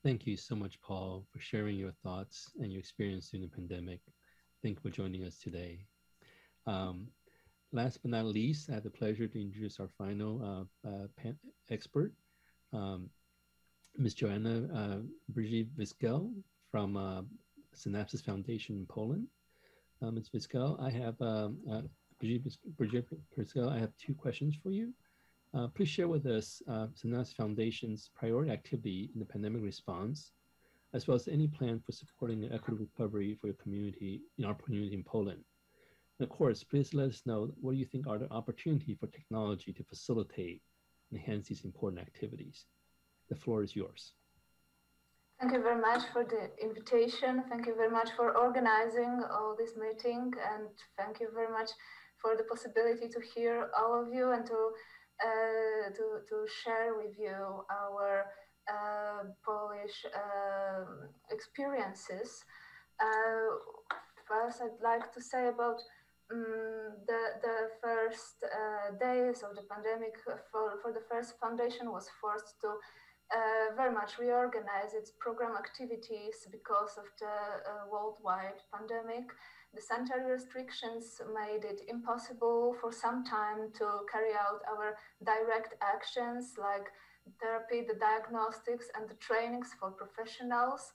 Thank you so much, Paul, for sharing your thoughts and your experience during the pandemic. Thank you for joining us today. Last but not least, I have the pleasure to introduce our final expert, Ms. Joanna Brzezinski from Synapsis Foundation in Poland. Ms. Viskel, I have I have two questions for you. Please share with us Synapsis Foundation's priority activity in the pandemic response, as well as any plan for supporting the equitable recovery for your community, in our community in Poland. And of course, please let us know what do you think are the opportunity for technology to facilitate and enhance these important activities. The floor is yours. Thank you very much for the invitation. Thank you very much for organizing all this meeting, and thank you very much for the possibility to hear all of you and to share with you our Polish experiences. First, I'd like to say about the first days of the pandemic. For the first foundation was forced to very much reorganize its program activities because of the worldwide pandemic. The sanitary restrictions made it impossible for some time to carry out our direct actions like therapy, the diagnostics, and the trainings for professionals.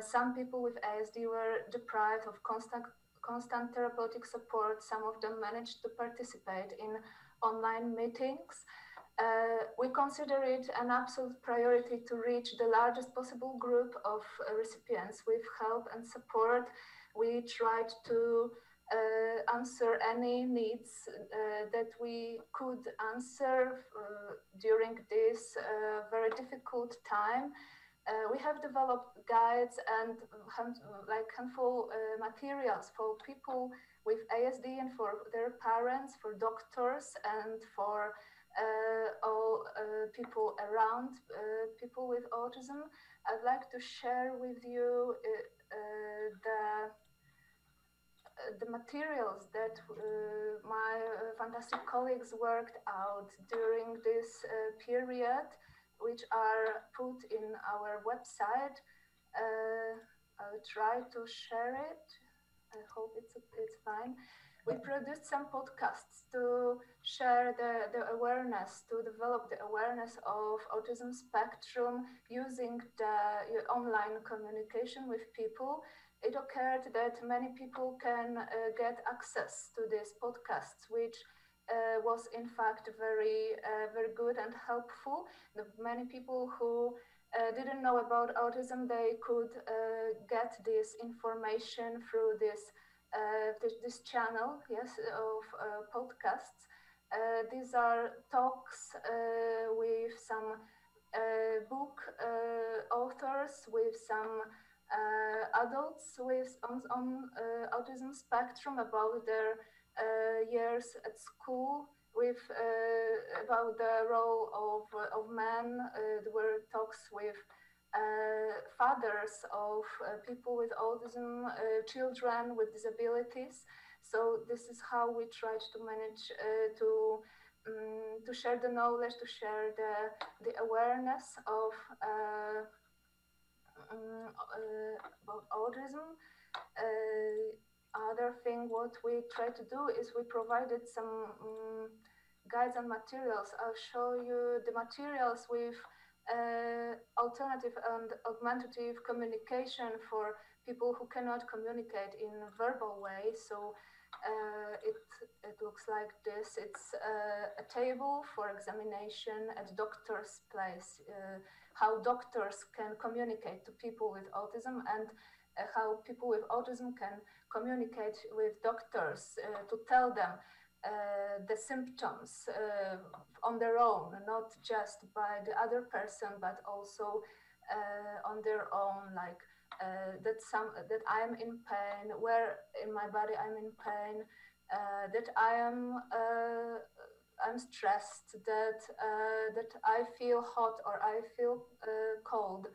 Some people with ASD were deprived of constant therapeutic support. Some of them managed to participate in online meetings. We consider it an absolute priority to reach the largest possible group of recipients with help and support. We tried to answer any needs that we could answer during this very difficult time. We have developed guides and handful materials for people with ASD and for their parents, for doctors, and for all people around people with autism. I'd like to share with you the materials that my fantastic colleagues worked out during this period, which are put in our website. I'll try to share it. I hope it's fine. We produced some podcasts to share the awareness, to develop the awareness of autism spectrum using the online communication with people. It occurred that many people can get access to these podcasts, which was in fact very good and helpful. Many people who didn't know about autism, they could get this information through this channel, yes, of podcasts. These are talks with some book authors, with some adults on autism spectrum about their years at school, with about the role of men. There were talks with fathers of people with autism, children with disabilities. So this is how we tried to manage to share the knowledge, to share the awareness of about autism. Other thing what we try to do is we provided some guides and materials. I'll show you the materials with alternative and augmentative communication for people who cannot communicate in a verbal way. So it looks like this. It's a table for examination at doctor's place, how doctors can communicate to people with autism, and how people with autism can communicate with doctors to tell them the symptoms on their own, not just by the other person, but also on their own, like that I'm in pain, where in my body I'm in pain, that I'm stressed, that I feel hot or I feel cold.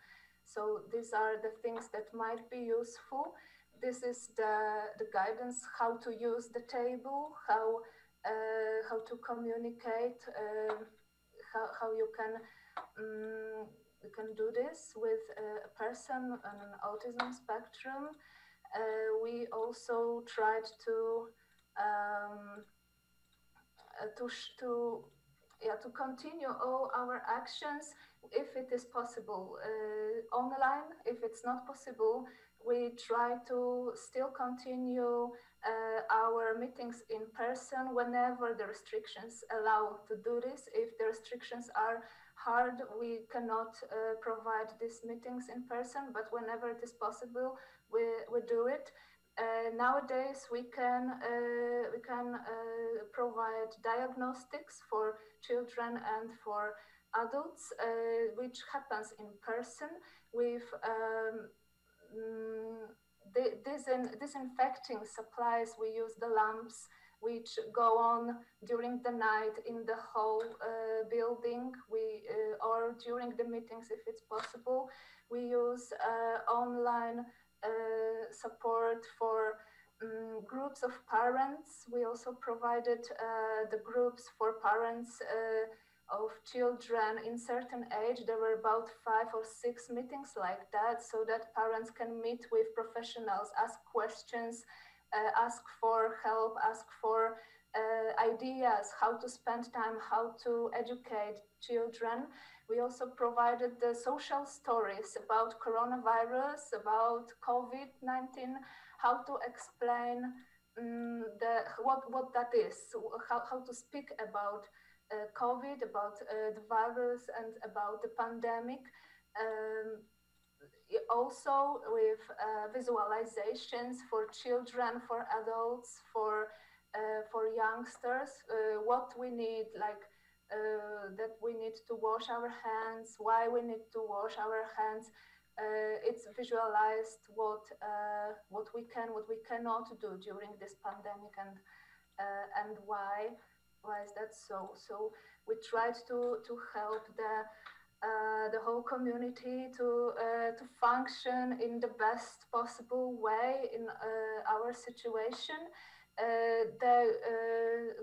So these are the things that might be useful. This is the guidance how to use the table, how to communicate, how you can do this with a person on an autism spectrum. We also tried to continue all our actions if it is possible online. If it's not possible, we try to still continue our meetings in person whenever the restrictions allow to do this. If the restrictions are hard, we cannot provide these meetings in person, but whenever it is possible, we do it. Nowadays, we can provide diagnostics for children and for adults, which happens in person with disinfecting supplies. We use the lamps which go on during the night in the whole building. Or during the meetings, if it's possible, we use online support for groups of parents. We also provided the groups for parents of children in certain age. There were about 5 or 6 meetings like that, so that parents can meet with professionals, ask questions, ask for help, ask for ideas, how to spend time, how to educate children. We also provided the social stories about coronavirus, about COVID-19, how to explain what that is, how to speak about COVID, about the virus and about the pandemic. Also with visualizations for children, for adults, for youngsters, what we need, like that we need to wash our hands, why we need to wash our hands. It's visualized what we can, what we cannot do during this pandemic, and why is that so? So we tried to help the whole community to function in the best possible way in our situation. The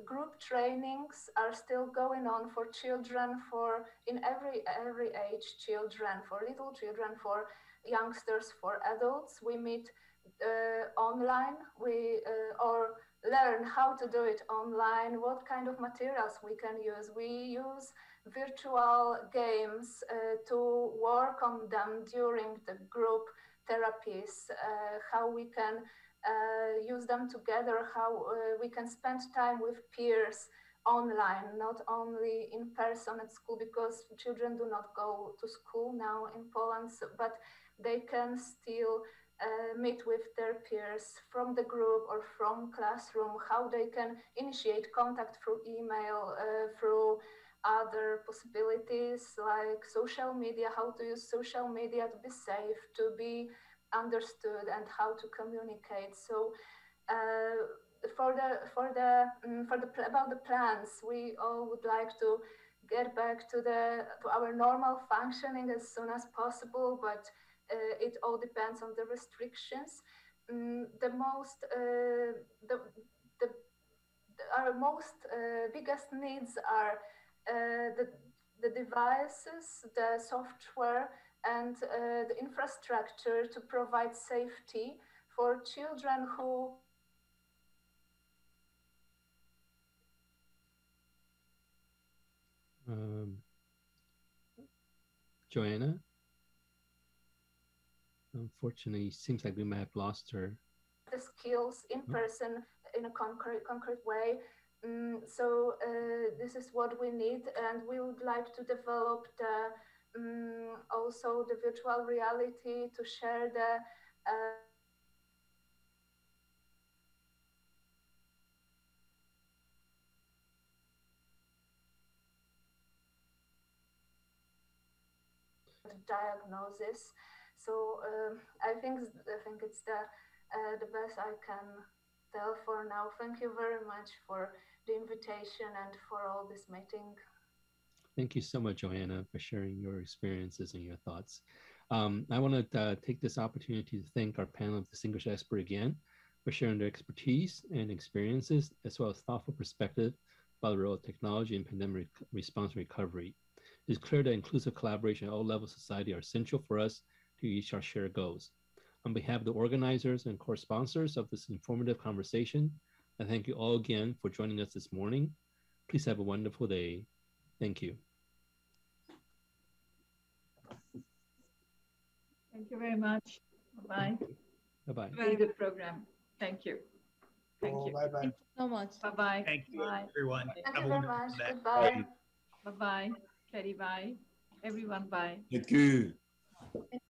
group trainings are still going on for children, in every age children, for little children, for youngsters, for adults. We meet online, or learn how to do it online, what kind of materials we can use. We use virtual games to work on them during the group therapies, how we can use them together, how we can spend time with peers online, not only in person at school, because children do not go to school now in Poland, but they can still meet with their peers from the group or from classroom, how they can initiate contact through email, through other possibilities like social media, how to use social media to be safe, to be understood, and how to communicate. So about the plans, we all would like to get back to our normal functioning as soon as possible, but it all depends on the restrictions. Our most biggest needs are the devices, the software, and the infrastructure to provide safety for children who Joanna? Unfortunately, seems like we might have lost her. the skills in person in a concrete way. So this is what we need, and we would like to develop the also the virtual reality to share the diagnosis. So I think it's the best I can tell for now. Thank you very much for the invitation and for all this meeting. Thank you so much, Joanna, for sharing your experiences and your thoughts. I want to take this opportunity to thank our panel of distinguished experts again for sharing their expertise and experiences, as well as thoughtful perspective about the role of technology in pandemic response and recovery. It is clear that inclusive collaboration at all levels of society are essential for us to reach our shared goals. On behalf of the organizers and co-sponsors of this informative conversation, I thank you all again for joining us this morning. Please have a wonderful day. Thank you. Thank you very much. Bye-bye. Bye-bye. Very good program. Thank you. Thank you. Bye-bye. Thank you so much. Bye-bye. Thank you, Bye. everyone. Thank Have you a very wonderful much. day. Goodbye. Bye-bye. Kerry, bye. Everyone, bye. Thank you.